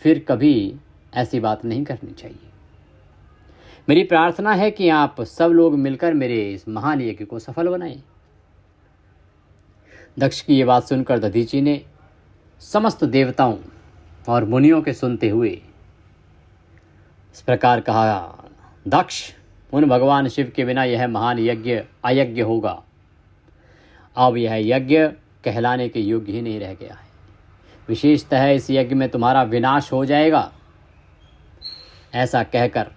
फिर कभी ऐसी बात नहीं करनी चाहिए। मेरी प्रार्थना है कि आप सब लोग मिलकर मेरे इस महान यज्ञ को सफल बनाएं। दक्ष की ये बात सुनकर दधीची ने समस्त देवताओं और मुनियों के सुनते हुए इस प्रकार कहा, दक्ष, उन भगवान शिव के बिना यह महान यज्ञ अयज्ञ होगा। अब यह यज्ञ कहलाने के योग्य ही नहीं रह गया है। विशेषतः इस यज्ञ में तुम्हारा विनाश हो जाएगा। ऐसा कहकर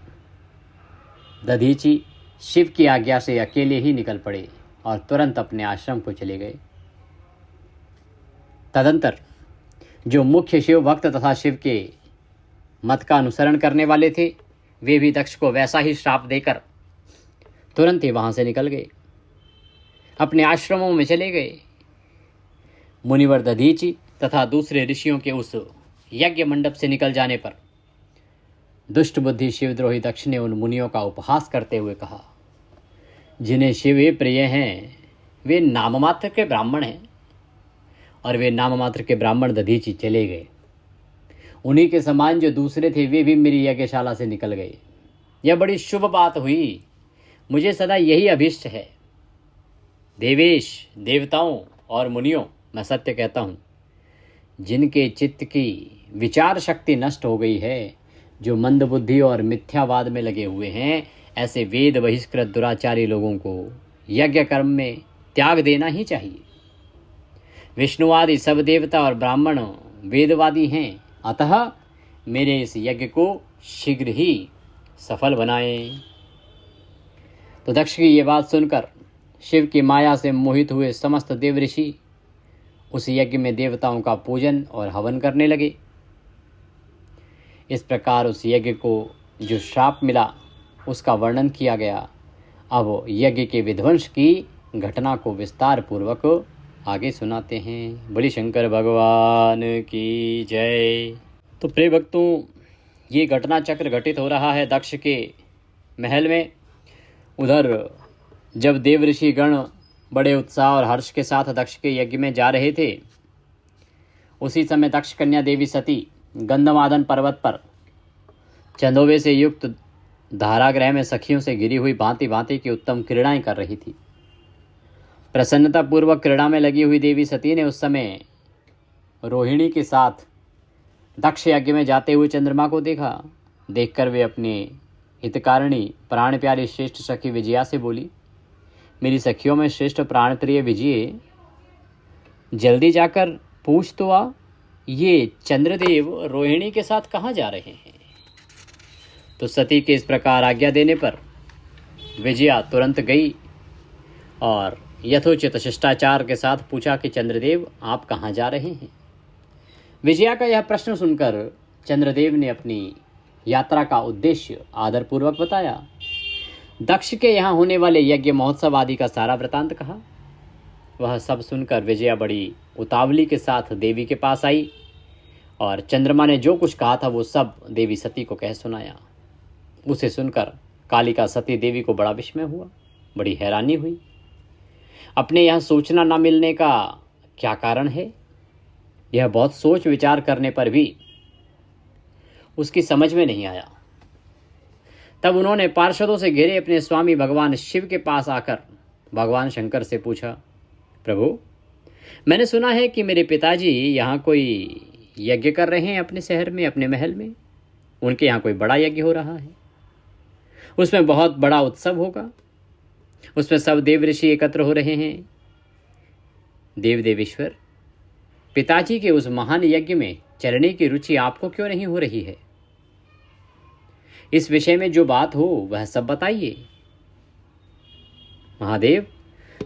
दधीची शिव की आज्ञा से अकेले ही निकल पड़े और तुरंत अपने आश्रम को चले गए। तदंतर जो मुख्य शिव भक्त तथा शिव के मत का अनुसरण करने वाले थे, वे भी दक्ष को वैसा ही श्राप देकर तुरंत ही वहां से निकल गए, अपने आश्रमों में चले गए। मुनिवर दधीची तथा दूसरे ऋषियों के उस यज्ञ मंडप से निकल जाने पर दुष्ट बुद्धि शिवद्रोही दक्ष ने उन मुनियों का उपहास करते हुए कहा, जिन्हें शिव ही प्रिय हैं, वे नाम मात्र के ब्राह्मण हैं। और वे नाम मात्र के ब्राह्मण दधीची चले गए। उन्हीं के समान जो दूसरे थे, वे भी मेरी यज्ञशाला से निकल गए। यह बड़ी शुभ बात हुई। मुझे सदा यही अभीष्ट है। देवेश, देवताओं और मुनियों, मैं सत्य कहता हूँ, जिनके चित्त की विचार शक्ति नष्ट हो गई है, जो मंदबुद्धि और मिथ्यावाद में लगे हुए हैं, ऐसे वेद बहिष्कृत दुराचारी लोगों को यज्ञ कर्म में त्याग देना ही चाहिए। विष्णुवादी सब देवता और ब्राह्मण वेदवादी हैं, अतः मेरे इस यज्ञ को शीघ्र ही सफल बनाएं। तो दक्ष की ये बात सुनकर शिव की माया से मोहित हुए समस्त देव ऋषि उस यज्ञ में देवताओं का पूजन और हवन करने लगे। इस प्रकार उस यज्ञ को जो श्राप मिला उसका वर्णन किया गया। अब यज्ञ के विध्वंस की घटना को विस्तार पूर्वक आगे सुनाते हैं। बलि शंकर भगवान की जय। तो प्रिय भक्तों, ये घटना चक्र घटित हो रहा है दक्ष के महल में। उधर जब देव ऋषि गण बड़े उत्साह और हर्ष के साथ दक्ष के यज्ञ में जा रहे थे, उसी समय दक्ष कन्या देवी सती गंधमादन पर्वत पर चंदोबे से युक्त धारागृह में सखियों से घिरी हुई भांति भांति की उत्तम क्रीड़ाएं कर रही थी। प्रसन्नता पूर्वक क्रीड़ा में लगी हुई देवी सती ने उस समय रोहिणी के साथ दक्ष यज्ञ में जाते हुए चंद्रमा को देखा। देखकर वे अपनी हितकारिणी प्राण प्यारी श्रेष्ठ सखी विजया से बोली, मेरी सखियों में श्रेष्ठ प्राण प्रिय विजय, जल्दी जाकर पूछ तो आ ये चंद्रदेव रोहिणी के साथ कहाँ जा रहे हैं? तो सती के इस प्रकार आज्ञा देने पर विजया तुरंत गई और यथोचित शिष्टाचार के साथ पूछा कि चंद्रदेव आप कहाँ जा रहे हैं? विजया का यह प्रश्न सुनकर चंद्रदेव ने अपनी यात्रा का उद्देश्य आदरपूर्वक बताया। दक्ष के यहाँ होने वाले यज्ञ महोत्सव आदि का सारा वृतांत कहा। वह सब सुनकर विजया बड़ी उतावली के साथ देवी के पास आई और चंद्रमा ने जो कुछ कहा था वो सब देवी सती को कह सुनाया। उसे सुनकर कालिका सती देवी को बड़ा विस्मय हुआ, बड़ी हैरानी हुई। अपने यहाँ सूचना न मिलने का क्या कारण है, यह बहुत सोच विचार करने पर भी उसकी समझ में नहीं आया। तब उन्होंने पार्षदों से घिरे अपने स्वामी भगवान शिव के पास आकर भगवान शंकर से पूछा, प्रभु, मैंने सुना है कि मेरे पिताजी यहाँ कोई यज्ञ कर रहे हैं अपने शहर में, अपने महल में। उनके यहाँ कोई बड़ा यज्ञ हो रहा है, उसमें बहुत बड़ा उत्सव होगा, उसमें सब देव ऋषि एकत्र हो रहे हैं। देव देवेश्वर, पिताजी के उस महान यज्ञ में चलने की रुचि आपको क्यों नहीं हो रही है? इस विषय में जो बात हो वह सब बताइए। महादेव,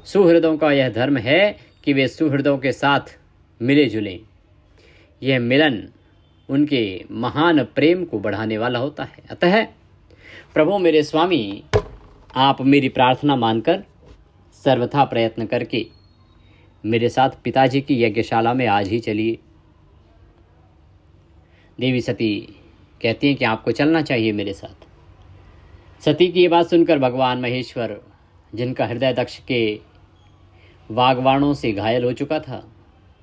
सुहृदों का यह धर्म है कि वे सुहृदों के साथ मिले जुलें। यह मिलन उनके महान प्रेम को बढ़ाने वाला होता है। अतः प्रभु मेरे स्वामी, आप मेरी प्रार्थना मानकर सर्वथा प्रयत्न करके मेरे साथ पिताजी की यज्ञशाला में आज ही चलिए। देवी सती कहती हैं कि आपको चलना चाहिए मेरे साथ। सती की ये बात सुनकर भगवान महेश्वर, जिनका हृदय दक्ष के वागवाणों से घायल हो चुका था,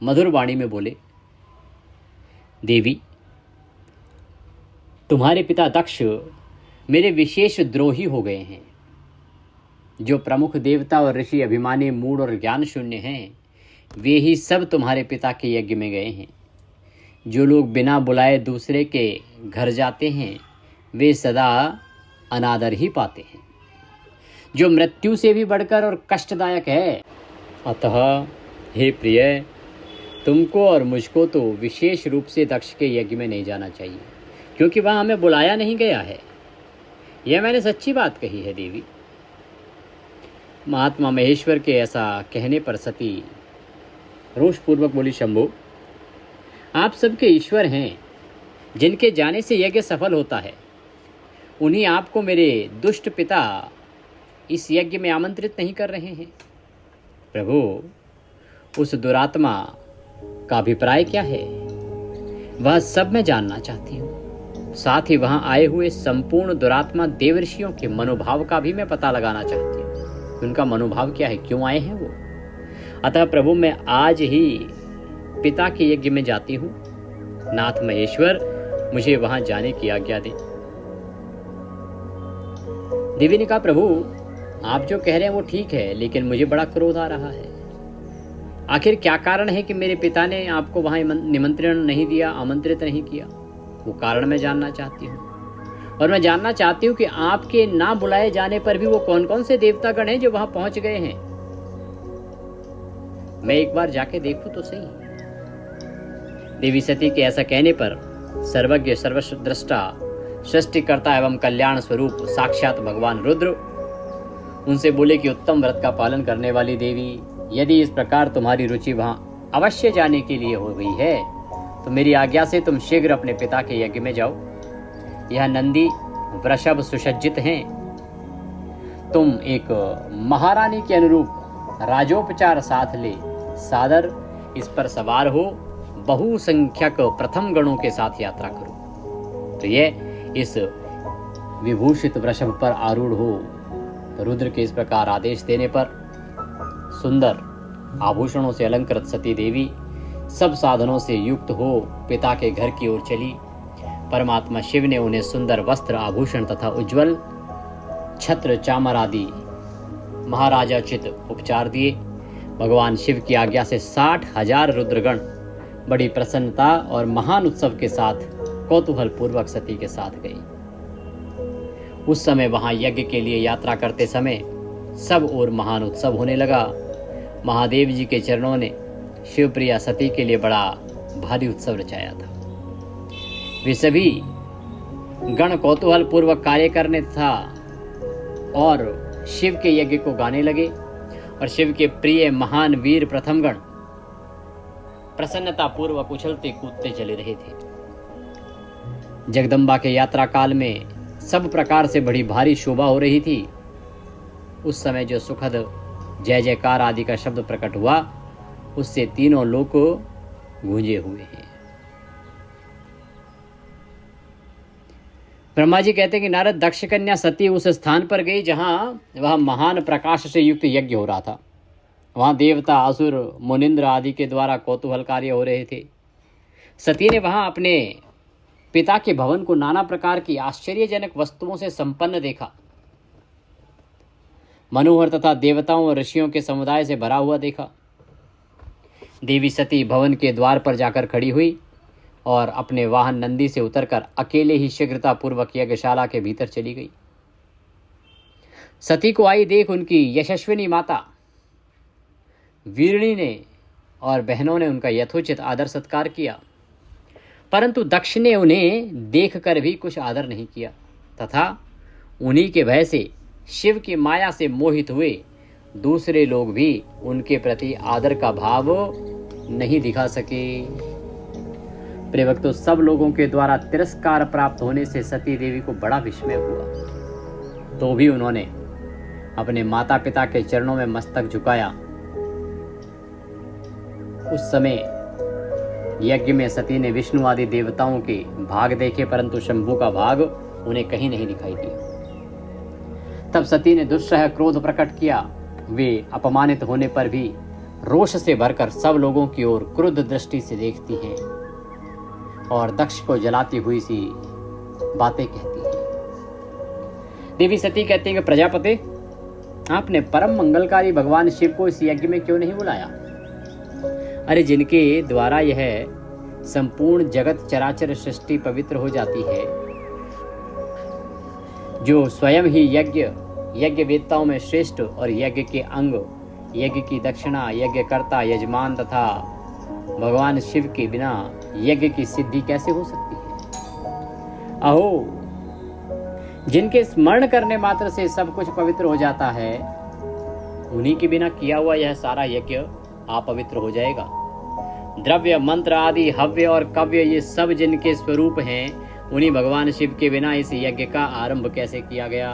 मधुर वाणी में बोले, देवी, तुम्हारे पिता दक्ष मेरे विशेष द्रोही हो गए हैं। जो प्रमुख देवता और ऋषि अभिमानी, मूढ़ और ज्ञान शून्य हैं, वे ही सब तुम्हारे पिता के यज्ञ में गए हैं। जो लोग बिना बुलाए दूसरे के घर जाते हैं, वे सदा अनादर ही पाते हैं, जो मृत्यु से भी बढ़कर और कष्टदायक है। अतः हे प्रिय, तुमको और मुझको तो विशेष रूप से दक्ष के यज्ञ में नहीं जाना चाहिए, क्योंकि वहाँ हमें बुलाया नहीं गया है। यह मैंने सच्ची बात कही है देवी। महात्मा महेश्वर के ऐसा कहने पर सती रोषपूर्वक बोली, शंभु, आप सबके ईश्वर हैं। जिनके जाने से यज्ञ सफल होता है, उन्हीं आपको मेरे दुष्ट पिता इस यज्ञ में आमंत्रित नहीं कर रहे हैं। प्रभु, उस दुरात्मा का अभिप्राय क्या है, वह सब मैं जानना चाहती हूँ। साथ ही वहाँ आए हुए संपूर्ण दुरात्मा देवर्षियों के मनोभाव का भी मैं पता लगाना चाहती हूँ। उनका मनोभाव क्या है, क्यों आए हैं वो। अतः प्रभु, मैं आज ही पिता के यज्ञ में जाती हूँ। नाथ महेश्वर, मुझे वहां जाने की आज्ञा दें। देवी ने कहा, प्रभु, आप जो कह रहे हैं वो ठीक है, लेकिन मुझे बड़ा क्रोध आ रहा है। आखिर क्या कारण है कि मेरे पिता ने आपको वहां निमंत्रण नहीं दिया, आमंत्रित नहीं किया? वो कारण मैं जानना चाहती हूँ। और मैं जानना चाहती हूँ कि आपके ना बुलाए जाने पर भी वो कौन कौन से देवतागण हैं जो वहां पहुंच गए हैं। मैं एक बार जाके देखूं तो सही। देवी सती के ऐसा कहने पर सर्वज्ञ, सर्वद्रष्टा, सृष्टिकर्ता एवं कल्याण स्वरूप साक्षात भगवान रुद्र उनसे बोले कि उत्तम व्रत का पालन करने वाली देवी, यदि इस प्रकार तुम्हारी रुचि वहां अवश्य जाने के लिए हो गई है, तो मेरी आज्ञा से तुम शीघ्र अपने पिता के यज्ञ में जाओ। यह नंदी वृषभ सुसज्जित हैं। तुम एक महारानी के अनुरूप राजोपचार साथ ले सादर इस पर सवार हो बहुसंख्यक प्रथम गणों के साथ यात्रा करो। तो ये इस विभूषित वृषभ पर आरूढ़ हो। तो रुद्र के इस प्रकार आदेश देने पर सुंदर आभूषणों से अलंकृत सती देवी सब साधनों से युक्त हो पिता के घर की ओर चली। परमात्मा शिव ने उन्हें सुंदर वस्त्र, आभूषण तथा उज्जवल छत्र, चामर आदि महाराजाचित उपचार दिए। भगवान शिव की आज्ञा से 60,000 रुद्रगण बड़ी प्रसन्नता और महान उत्सव के साथ कौतूहल पूर्वक सती के साथ गई। उस समय वहां यज्ञ के लिए यात्रा करते समय सब ओर महान उत्सव होने लगा। महादेव जी के चरणों ने शिवप्रिया सती के लिए बड़ा भारी उत्सव रचाया था। वे सभी गण कौतूहल पूर्वक कार्य करने था और शिव के यज्ञ को गाने लगे और शिव के प्रिय महान वीर प्रथमगण प्रसन्नता पूर्वक उछलते कूदते चले रहे थे। जगदम्बा के यात्रा काल में सब प्रकार से बड़ी भारी शोभा हो रही थी। उस समय जो सुखद जय जयकार आदि का शब्द प्रकट हुआ, उससे तीनों लोक गूंजे हुए हैं। ब्रह्मा जी कहते हैं कि नारद, दक्ष कन्या सती उस स्थान पर गई जहां वह महान प्रकाश से युक्त यज्ञ हो रहा था। वहां देवता, असुर, मुनिंद्र आदि के द्वारा कौतूहल कार्य हो रहे थे। सती ने वहां अपने पिता के भवन को नाना प्रकार की आश्चर्यजनक वस्तुओं से संपन्न देखा। मनोहर तथा देवताओं और ऋषियों के समुदाय से भरा हुआ देखा। देवी सती भवन के द्वार पर जाकर खड़ी हुई और अपने वाहन नंदी से उतरकर अकेले ही शीघ्रता पूर्वक यज्ञशाला के भीतर चली गई। सती को आई देख उनकी यशस्विनी माता वीरणी ने और बहनों ने उनका यथोचित आदर सत्कार किया, परंतु दक्ष ने उन्हें देखकर भी कुछ आदर नहीं किया तथा उन्हीं के भय से शिव की माया से मोहित हुए दूसरे लोग भी उनके प्रति आदर का भाव नहीं दिखा सके। प्रियभक्तों, सब लोगों के द्वारा तिरस्कार प्राप्त होने से सती देवी को बड़ा विस्मय हुआ, तो भी उन्होंने अपने माता पिता के चरणों में मस्तक झुकाया। उस समय यज्ञ में सती ने विष्णु आदि देवताओं के भाग देखे, परंतु शंभु का भाग उन्हें कहीं नहीं दिखाई दिया। तब सती ने दुस्सह क्रोध प्रकट किया। वे अपमानित होने पर भी रोष से भरकर सब लोगों की ओर क्रुद्ध दृष्टि से देखती हैं और दक्ष को जलाती हुई सी बातें कहती हैं। देवी सती कहती हैं कि प्रजापति, आपने परम मंगलकारी भगवान शिव को इस यज्ञ में क्यों नहीं बुलाया? अरे, जिनके द्वारा यह संपूर्ण जगत चराचर सृष्टि पवित्र हो जाती है, जो स्वयं ही यज्ञ वेदताओं में श्रेष्ठ और यज्ञ के अंग, यज्ञ की दक्षिणा, यज्ञकर्ता, यजमान तथा भगवान शिव के बिना यज्ञ की सिद्धि कैसे हो सकती है? अहो, जिनके स्मरण करने मात्र से सब कुछ पवित्र हो जाता है, उन्हीं के बिना किया हुआ यह सारा यज्ञ अपवित्र हो जाएगा। द्रव्य, मंत्र आदि, हव्य और कव्य, ये सब जिनके स्वरूप हैं, उन्हीं भगवान शिव के बिना इस यज्ञ का आरंभ कैसे किया गया?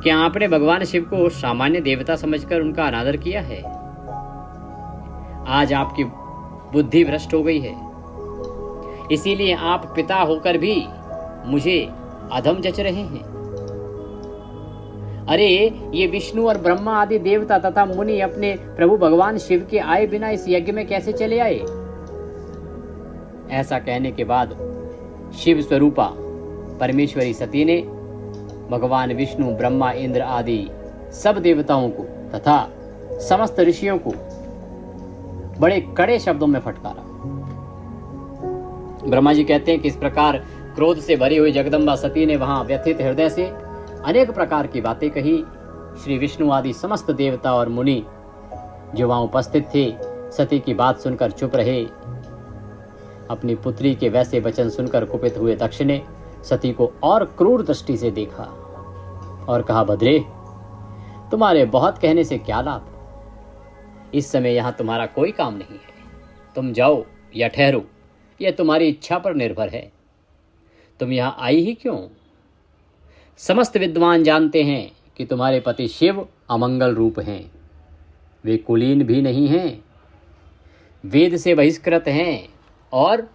क्या आपने भगवान शिव को सामान्य देवता समझकर उनका अनादर किया है? आज आपकी बुद्धि भ्रष्ट हो गई है, इसीलिए आप पिता होकर भी मुझे अधम जच रहे हैं। अरे, ये विष्णु और ब्रह्मा आदि देवता तथा मुनि अपने प्रभु भगवान शिव के आए बिना इस यज्ञ में कैसे चले आए? ऐसा कहने के बाद शिव स्वरूपा परमेश्वरी सती ने भगवान विष्णु, ब्रह्मा, इंद्र आदि सब देवताओं को तथा समस्त ऋषियों को बड़े कड़े शब्दों में फटकारा। ब्रह्मा जी कहते हैं कि इस प्रकार क्रोध से भरी हुई जगदम्बा सती ने वहां व्यथित हृदय से अनेक प्रकार की बातें कही। श्री विष्णु आदि समस्त देवता और मुनि जो वहां उपस्थित थे, सती की बात सुनकर चुप रहे। अपनी पुत्री के वैसे वचन सुनकर कुपित हुए दक्ष ने सती को और क्रूर दृष्टि से देखा और कहा, भद्रे, तुम्हारे बहुत कहने से क्या लाभ? इस समय यहां तुम्हारा कोई काम नहीं है। तुम जाओ या ठहरो, यह तुम्हारी इच्छा पर निर्भर है। तुम यहां आई ही क्यों? समस्त विद्वान जानते हैं कि तुम्हारे पति शिव अमंगल रूप हैं। वे कुलीन भी नहीं हैं, वेद से बहिष्कृत हैं और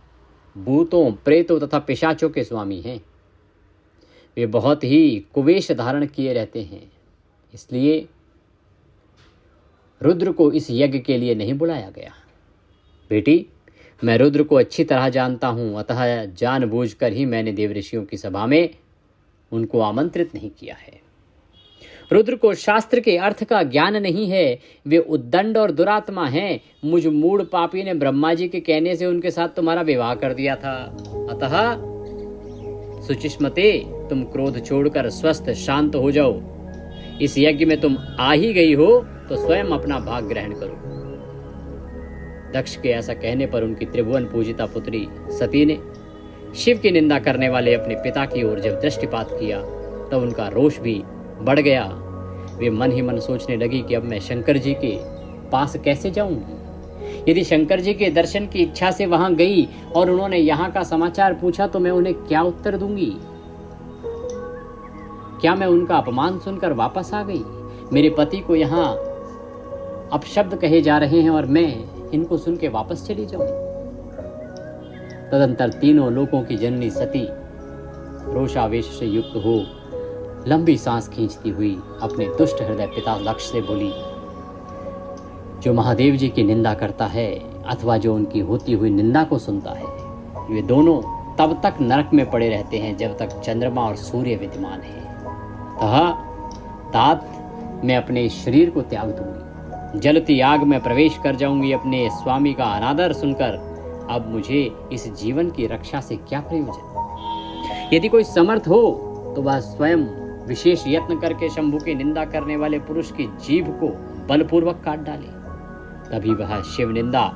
भूतों, प्रेतों तथा पिशाचों के स्वामी हैं। वे बहुत ही कुवेश धारण किए रहते हैं, इसलिए रुद्र को इस यज्ञ के लिए नहीं बुलाया गया। बेटी, मैं रुद्र को अच्छी तरह जानता हूं, अतः जानबूझकर ही मैंने देवऋषियों की सभा में उनको आमंत्रित नहीं किया है। रुद्र को शास्त्र के अर्थ का ज्ञान नहीं है, वे उद्दंड और दुरात्मा हैं। मुझ मूढ़ पापी ने ब्रह्मा जी के कहने से उनके साथ तुम्हारा विवाह कर दिया था। अतः सुचिस्मते, तुम क्रोध छोड़कर स्वस्थ शांत हो जाओ। इस यज्ञ में तुम आ ही गई हो तो स्वयं अपना भाग ग्रहण करो। दक्ष के ऐसा कहने पर उनकी त्रिभुवन पूजिता पुत्री सती ने शिव की निंदा करने वाले अपने पिता की ओर जब दृष्टिपात किया तब उनका रोष भी बढ़ गया। वे मन ही मन सोचने लगी कि अब मैं शंकर जी के पास कैसे जाऊंगी। यदि शंकर जी के दर्शन की इच्छा से वहां गई और उन्होंने यहाँ का समाचार पूछा तो मैं उन्हें क्या उत्तर दूंगी। क्या मैं उनका अपमान सुनकर वापस आ गई। मेरे पति को यहाँ अपशब्द कहे जा रहे हैं और मैं इनको सुन के वापस चली जाऊं। तदंतर तीनों लोकों की जननी सती रोषावेश से युक्त हो लंबी सांस खींचती हुई अपने दुष्ट हृदय पिता दक्ष से बोली, जो महादेव जी की निंदा करता है अथवा जो उनकी होती हुई निंदा को सुनता है, वे दोनों तब तक नरक में पड़े रहते हैं जब तक चंद्रमा और सूर्य विद्यमान है। तात मैं अपने शरीर को त्याग दूंगी, जलती आग में प्रवेश कर जाऊंगी। अपने स्वामी का अनादर सुनकर अब मुझे इस जीवन की रक्षा से क्या प्रयोजन। यदि कोई समर्थ हो तो वह स्वयं विशेष यत्न करके शंभु की निंदा करने वाले पुरुष की जीभ को बलपूर्वक काट डाले, तभी वह शिव निंदा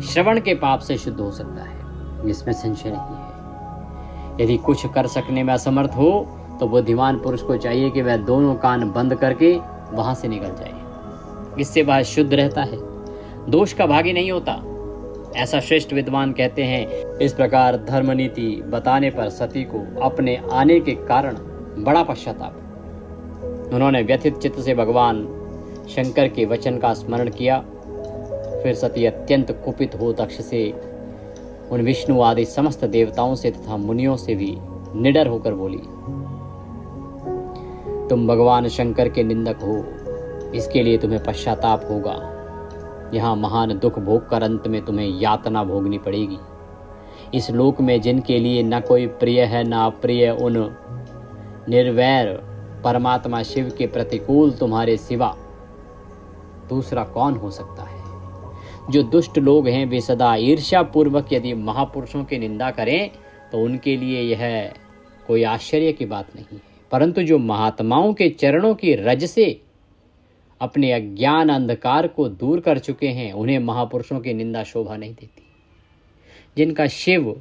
श्रवण के पाप से शुद्ध हो सकता है, इसमें संशय नहीं है। यदि कुछ कर सकने में असमर्थ हो तो बुद्धिमान पुरुष को चाहिए कि वह दोनों कान बंद करके वहां से निकल जाए। इससे वह शुद्ध रहता है, दोष का भागी नहीं होता, ऐसा श्रेष्ठ विद्वान कहते हैं। इस प्रकार धर्म नीति बताने पर सती को अपने आने के कारण बड़ा पश्चाताप। उन्होंने व्यथित चित्त से भगवान शंकर के वचन का स्मरण किया। फिर सती अत्यंत कुपित हो दक्ष से, उन विष्णु आदि समस्त देवताओं से तथा मुनियों से भी निडर होकर बोली, तुम भगवान शंकर के निंदक हो, इसके लिए तुम्हें पश्चाताप होगा। यहाँ महान दुख भोग कर अंत में तुम्हें यातना भोगनी पड़ेगी। इस लोक में जिनके लिए न कोई प्रिय है न अप्रिय, उन निर्वैर परमात्मा शिव के प्रतिकूल तुम्हारे सिवा दूसरा कौन हो सकता है। जो दुष्ट लोग हैं वे सदा ईर्ष्या पूर्वक यदि महापुरुषों की निंदा करें तो उनके लिए यह कोई आश्चर्य की बात नहीं है, परंतु जो महात्माओं के चरणों की रज से अपने अज्ञान अंधकार को दूर कर चुके हैं उन्हें महापुरुषों की निंदा शोभा नहीं देती। जिनका शिव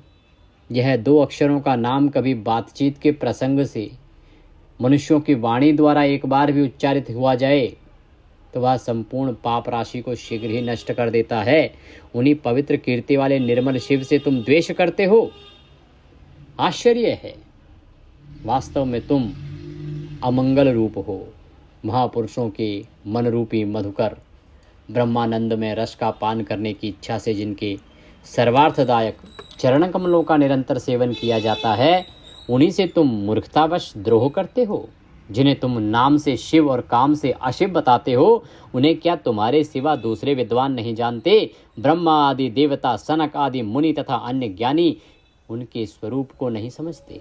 यह दो अक्षरों का नाम कभी बातचीत के प्रसंग से मनुष्यों की वाणी द्वारा एक बार भी उच्चारित हुआ जाए तो वह संपूर्ण पाप राशि को शीघ्र ही नष्ट कर देता है। उन्हीं पवित्र कीर्ति वाले निर्मल शिव से तुम द्वेष करते हो। आश्चर्य है, वास्तव में तुम अमंगल रूप हो। महापुरुषों के मन रूपी मधुकर ब्रह्मानंद में रस का पान करने की इच्छा से जिनके सर्वार्थदायक चरण कमलों का निरंतर सेवन किया जाता है, उन्हीं से तुम मूर्खतावश द्रोह करते हो। जिन्हें तुम नाम से शिव और काम से अशिव बताते हो, उन्हें क्या तुम्हारे सिवा दूसरे विद्वान नहीं जानते। ब्रह्मा आदि देवता, सनक आदि मुनि तथा अन्य ज्ञानी उनके स्वरूप को नहीं समझते।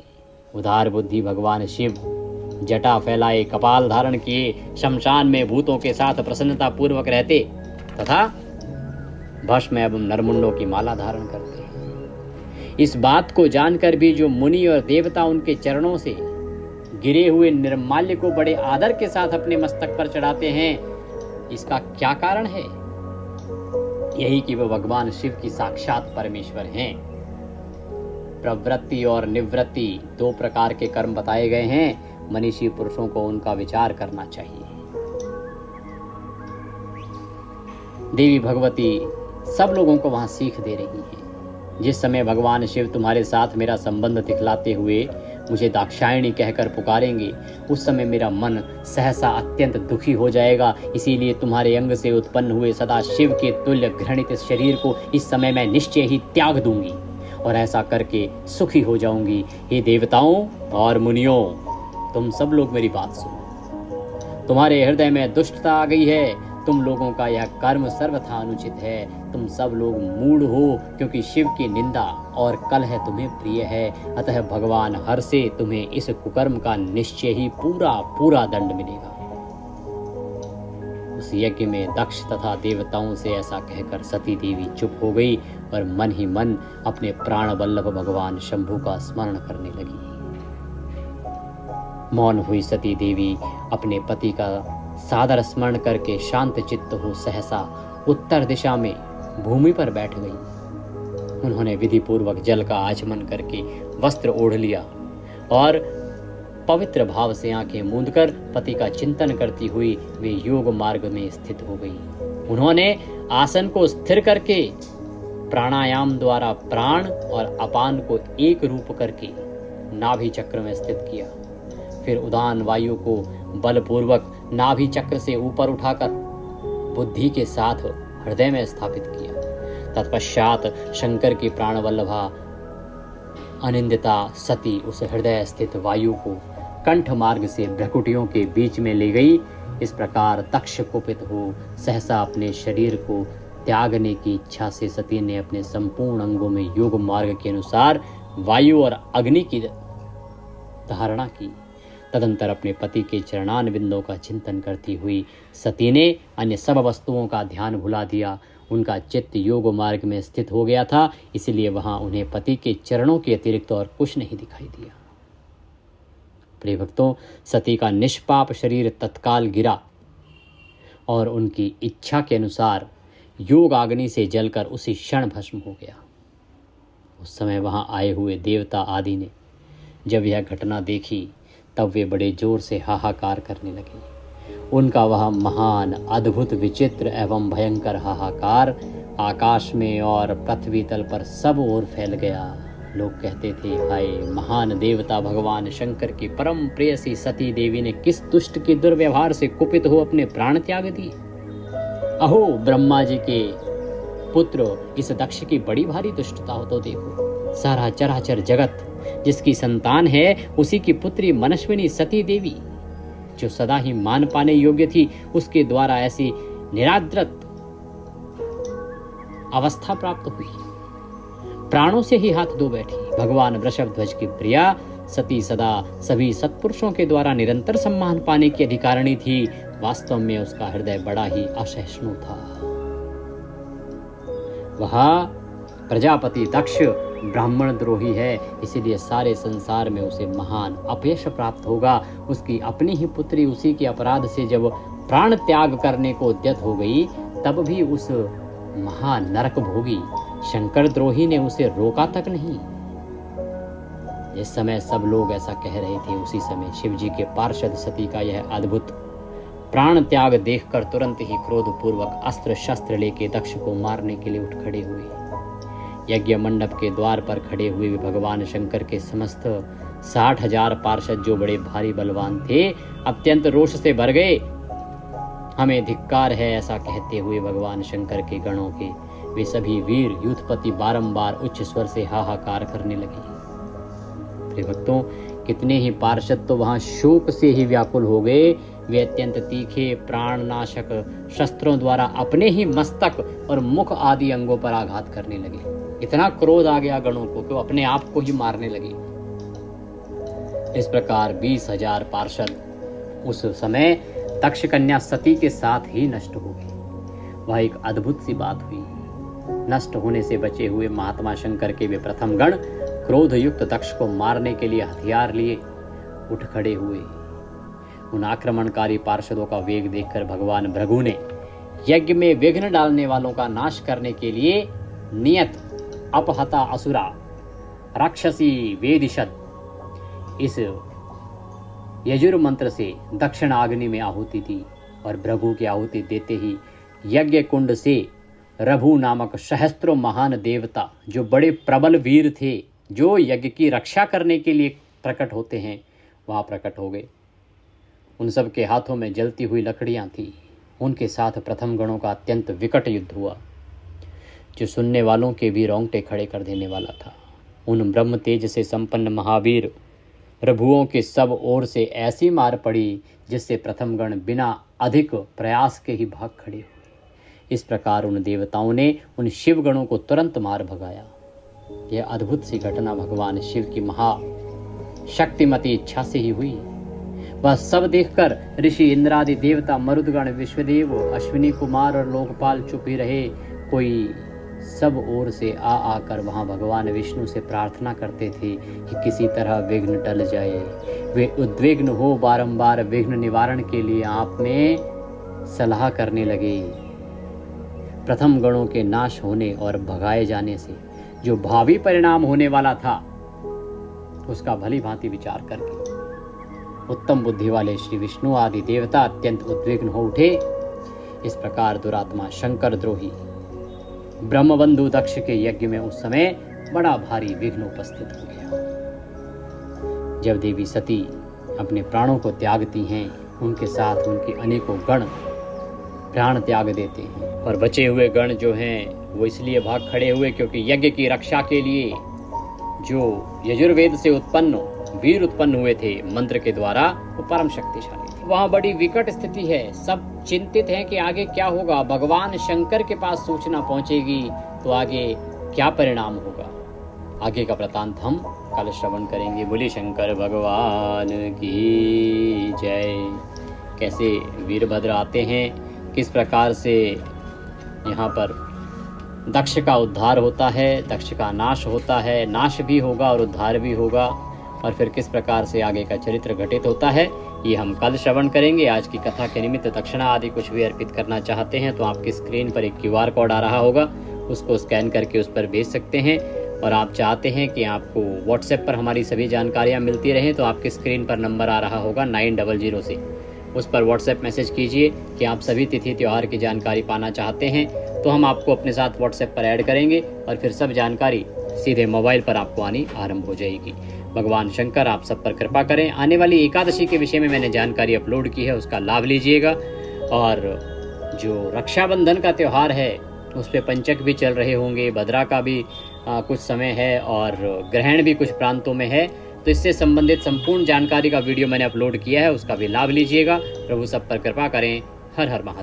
उदार बुद्धि भगवान शिव जटा फैलाए, कपाल धारण किए, शमशान में भूतों के साथ प्रसन्नता पूर्वक रहते तथा भस्म एवं नरमुंडों की माला धारण करते। इस बात को जानकर भी जो मुनि और देवता उनके चरणों से गिरे हुए निर्माल्य को बड़े आदर के साथ अपने मस्तक पर चढ़ाते हैं, इसका क्या कारण है। यही कि वह भगवान शिव की साक्षात परमेश्वर हैं। प्रवृत्ति और निवृत्ति दो प्रकार के कर्म बताए गए हैं। मनीषी पुरुषों को उनका विचार करना चाहिए। देवी भगवती सब लोगों को वहां सीख दे रही हैं। जिस समय भगवान शिव तुम्हारे साथ मेरा संबंध दिखलाते हुए मुझे दाक्षायणी कहकर पुकारेंगे, उस समय मेरा मन सहसा अत्यंत दुखी हो जाएगा। इसीलिए तुम्हारे अंग से उत्पन्न हुए सदा शिव के तुल्य घृणित शरीर को इस समय मैं निश्चय ही त्याग दूंगी और ऐसा करके सुखी हो जाऊंगी। हे देवताओं और मुनियों, तुम सब लोग मेरी बात सुनो। तुम्हारे हृदय में दुष्टता आ गई है। तुम लोगों का यह कर्म सर्वथा अनुचित है। तुम सब लोग मूढ़ हो, क्योंकि शिव की निंदा और कलह तुम्हें प्रिय है। अतः भगवान हर से तुम्हें इस कुकर्म का निश्चय ही पूरा दंड मिलेगा। उस यज्ञ में दक्ष तथा देवताओं से ऐसा कहकर सती देवी चुप हो गई और मन ही मन अपने प्राण वल्लभ भगवान शंभु का स्मरण करने लगी। मौन हुई सती देवी अपने पति का सादर स्मरण करके शांत चित्त हो सहसा उत्तर दिशा में भूमि पर बैठ गई। उन्होंने विधि पूर्वक जल का आचमन करके वस्त्र ओढ़ लिया और पवित्र भाव से आंखें मूंदकर पति का चिंतन करती हुई वे योग मार्ग में स्थित हो गई। उन्होंने आसन को स्थिर करके प्राणायाम द्वारा प्राण और अपान को एक रूप करके नाभि चक्र में स्थित किया। फिर उदान वायु को बलपूर्वक नाभि चक्र से ऊपर उठाकर बुद्धि के साथ हृदय में स्थापित किया। तत्पश्चात शंकर की प्राणवल्लभा अनिंदिता सती उस हृदय स्थित वायु को कंठ मार्ग से भ्रकुटियों के बीच में ले गई। इस प्रकार दक्ष कुपित हो सहसा अपने शरीर को त्यागने की इच्छा से सती ने अपने संपूर्ण अंगों में योग मार्ग के अनुसार वायु और अग्नि की धारणा की। तदंतर अपने पति के चरणान बिंदों का चिंतन करती हुई सती ने अन्य सब वस्तुओं का ध्यान भुला दिया। उनका चित्त योग मार्ग में स्थित हो गया था, इसलिए वहां उन्हें पति के चरणों के अतिरिक्त और कुछ नहीं दिखाई दिया। प्रिय भक्तों, सती का निष्पाप शरीर तत्काल गिरा और उनकी इच्छा के अनुसार योग अग्नि से जलकर उसी क्षण भस्म हो गया। उस समय वहां आए हुए देवता आदि ने जब यह घटना देखी तब वे बड़े जोर से हाहाकार करने लगे। उनका वह महान अद्भुत विचित्र एवं भयंकर हाहाकार आकाश में और पृथ्वी तल पर सब ओर फैल गया। लोग कहते थे, हाय महान देवता भगवान शंकर की परम प्रेयसी सती देवी ने किस दुष्ट के दुर्व्यवहार से कुपित हो अपने प्राण त्याग दिए। अहो ब्रह्मा जी के पुत्र इस दक्ष की बड़ी भारी दुष्टता हो तो देखो। सारा चराचर जगत जिसकी संतान है उसी की पुत्री मनस्विनी सती देवी जो सदा ही मान पाने योग्य थी, उसके द्वारा ऐसी निरादृत अवस्था प्राप्त हुई। प्राणों से ही हाथ धो बैठी। भगवान वृषभ ध्वज की प्रिया सती सदा सभी सत्पुरुषों के द्वारा निरंतर सम्मान पाने की अधिकारिणी थी। वास्तव में उसका हृदय बड़ा ही असहिष्णु था। वह प्रजापति दक्ष ब्राह्मण द्रोही है, इसीलिए सारे संसार में उसे महान अपयश प्राप्त होगा। उसकी अपनी ही पुत्री उसी के अपराध से जब प्राण त्याग करने को उद्यत हो गई तब भी उस महान नरक भोगी शंकर द्रोही ने उसे रोका तक नहीं। जिस समय सब लोग ऐसा कह रहे थे उसी समय शिव जी के पार्षद सती का यह अद्भुत प्राण त्याग देखकर तुरंत ही क्रोधपूर्वक अस्त्र शस्त्र लेके दक्ष को मारने के लिए उठ खड़े हुए। यज्ञ मंडप के द्वार पर खड़े हुए भगवान शंकर के समस्त 60,000 पार्षद जो बड़े भारी बलवान थे अत्यंत रोष से भर गए। हमें धिक्कार है ऐसा कहते हुए भगवान शंकर के गणों के वे सभी वीर युद्धपति बारंबार उच्च स्वर से हाहाकार करने लगे। प्रिय भक्तों, कितने ही पार्षद तो वहां शोक से ही व्याकुल हो गए। वे अत्यंत तीखे प्राणनाशक शस्त्रों द्वारा अपने ही मस्तक और मुख आदि अंगों पर आघात करने लगे। इतना क्रोध आ गया गणों को कि वो अपने आप को ही मारने लगे। इस प्रकार 20,000 पार्षद उस समय दक्ष कन्या सती के साथ ही नष्ट हो गए। वह एक अद्भुत सी बात हुई। नष्ट होने से बचे हुए महात्मा शंकर के वे प्रथम गण क्रोध युक्त दक्ष को मारने के लिए हथियार लिए उठ खड़े हुए। उन आक्रमणकारी पार्षदों का वेग देखकर भगवान भृगु ने यज्ञ में विघ्न डालने वालों का नाश करने के लिए नियत अपहता असुरा राक्षसी वेदिशत इस यजुर मंत्र से दक्षिण अग्नि में आहुति दी और भृगु की आहुति देते ही यज्ञ कुंड से रभु नामक सहस्त्रों महान देवता जो बड़े प्रबल वीर थे, जो यज्ञ की रक्षा करने के लिए प्रकट होते हैं, वहां प्रकट हो गए। उन सब के हाथों में जलती हुई लकड़ियां थी। उनके साथ प्रथम गणों का अत्यंत विकट युद्ध हुआ जो सुनने वालों के भी रोंगटे खड़े कर देने वाला था। उन ब्रह्म तेज से संपन्न महावीर रघुओं के सब ओर से ऐसी मार पड़ी जिससे प्रथम गण बिना अधिक प्रयास के ही भाग खड़े हुए। इस प्रकार उन देवताओं ने उन शिव गणों को तुरंत मार भगाया। यह अद्भुत सी घटना भगवान शिव की महाशक्तिमती इच्छा से ही हुई। वह सब देखकर ऋषि इंद्रादि देवता मरुदगण विश्वदेव अश्विनी कुमार और लोकपाल चुप ही रहे। कोई सब ओर से आकर वहां भगवान विष्णु से प्रार्थना करते थे कि किसी तरह विघ्न टल जाए। वे उद्विग्न हो बारंबार विघ्न निवारण के लिए आप में सलाह करने लगे। प्रथम गणों के नाश होने और भगाए जाने से जो भावी परिणाम होने वाला था उसका भली भांति विचार करके उत्तम बुद्धि वाले श्री विष्णु आदि देवता अत्यंत उद्विग्न हो उठे। इस प्रकार दुरात्मा शंकर द्रोही ब्रह्मबंधु दक्ष के यज्ञ में उस समय बड़ा भारी विघ्न उपस्थित हो गया। जब देवी सती अपने प्राणों को त्यागती हैं, उनके साथ उनके अनेकों गण प्राण त्याग देते हैं और बचे हुए गण जो हैं वो इसलिए भाग खड़े हुए क्योंकि यज्ञ की रक्षा के लिए जो यजुर्वेद से उत्पन्न वीर उत्पन्न हुए थे मंत्र के द्वारा, वो परम शक्तिशाली थे। वहाँ बड़ी विकट स्थिति है, सब चिंतित हैं कि आगे क्या होगा। भगवान शंकर के पास सूचना पहुंचेगी तो आगे क्या परिणाम होगा। आगे का वृतांत हम कल श्रवण करेंगे। बोले शंकर भगवान की जय। कैसे वीरभद्र आते हैं, किस प्रकार से यहाँ पर दक्ष का उद्धार होता है, दक्ष का नाश होता है, नाश भी होगा और उद्धार भी होगा, और फिर किस प्रकार से आगे का चरित्र घटित होता है, ये हम कल श्रवण करेंगे। आज की कथा के निमित्त दक्षिणा आदि कुछ भी अर्पित करना चाहते हैं तो आपकी स्क्रीन पर एक QR कोड आ रहा होगा, उसको स्कैन करके उस पर भेज सकते हैं। और आप चाहते हैं कि आपको WhatsApp पर हमारी सभी जानकारियाँ मिलती रहें तो आपकी स्क्रीन पर नंबर आ रहा होगा 900 से, उस पर WhatsApp मैसेज कीजिए कि आप सभी तिथि त्यौहार की जानकारी पाना चाहते हैं, तो हम आपको अपने साथ WhatsApp पर ऐड करेंगे और फिर सब जानकारी सीधे मोबाइल पर आपको आनी आरंभ हो जाएगी। भगवान शंकर आप सब पर कृपा करें। आने वाली एकादशी के विषय में मैंने जानकारी अपलोड की है, उसका लाभ लीजिएगा। और जो रक्षाबंधन का त्यौहार है उस पर पंचक भी चल रहे होंगे, भद्रा का भी कुछ समय है और ग्रहण भी कुछ प्रांतों में है, तो इससे संबंधित संपूर्ण जानकारी का वीडियो मैंने अपलोड किया है, उसका भी लाभ लीजिएगा। प्रभु सब पर कृपा करें। हर हर महादेव।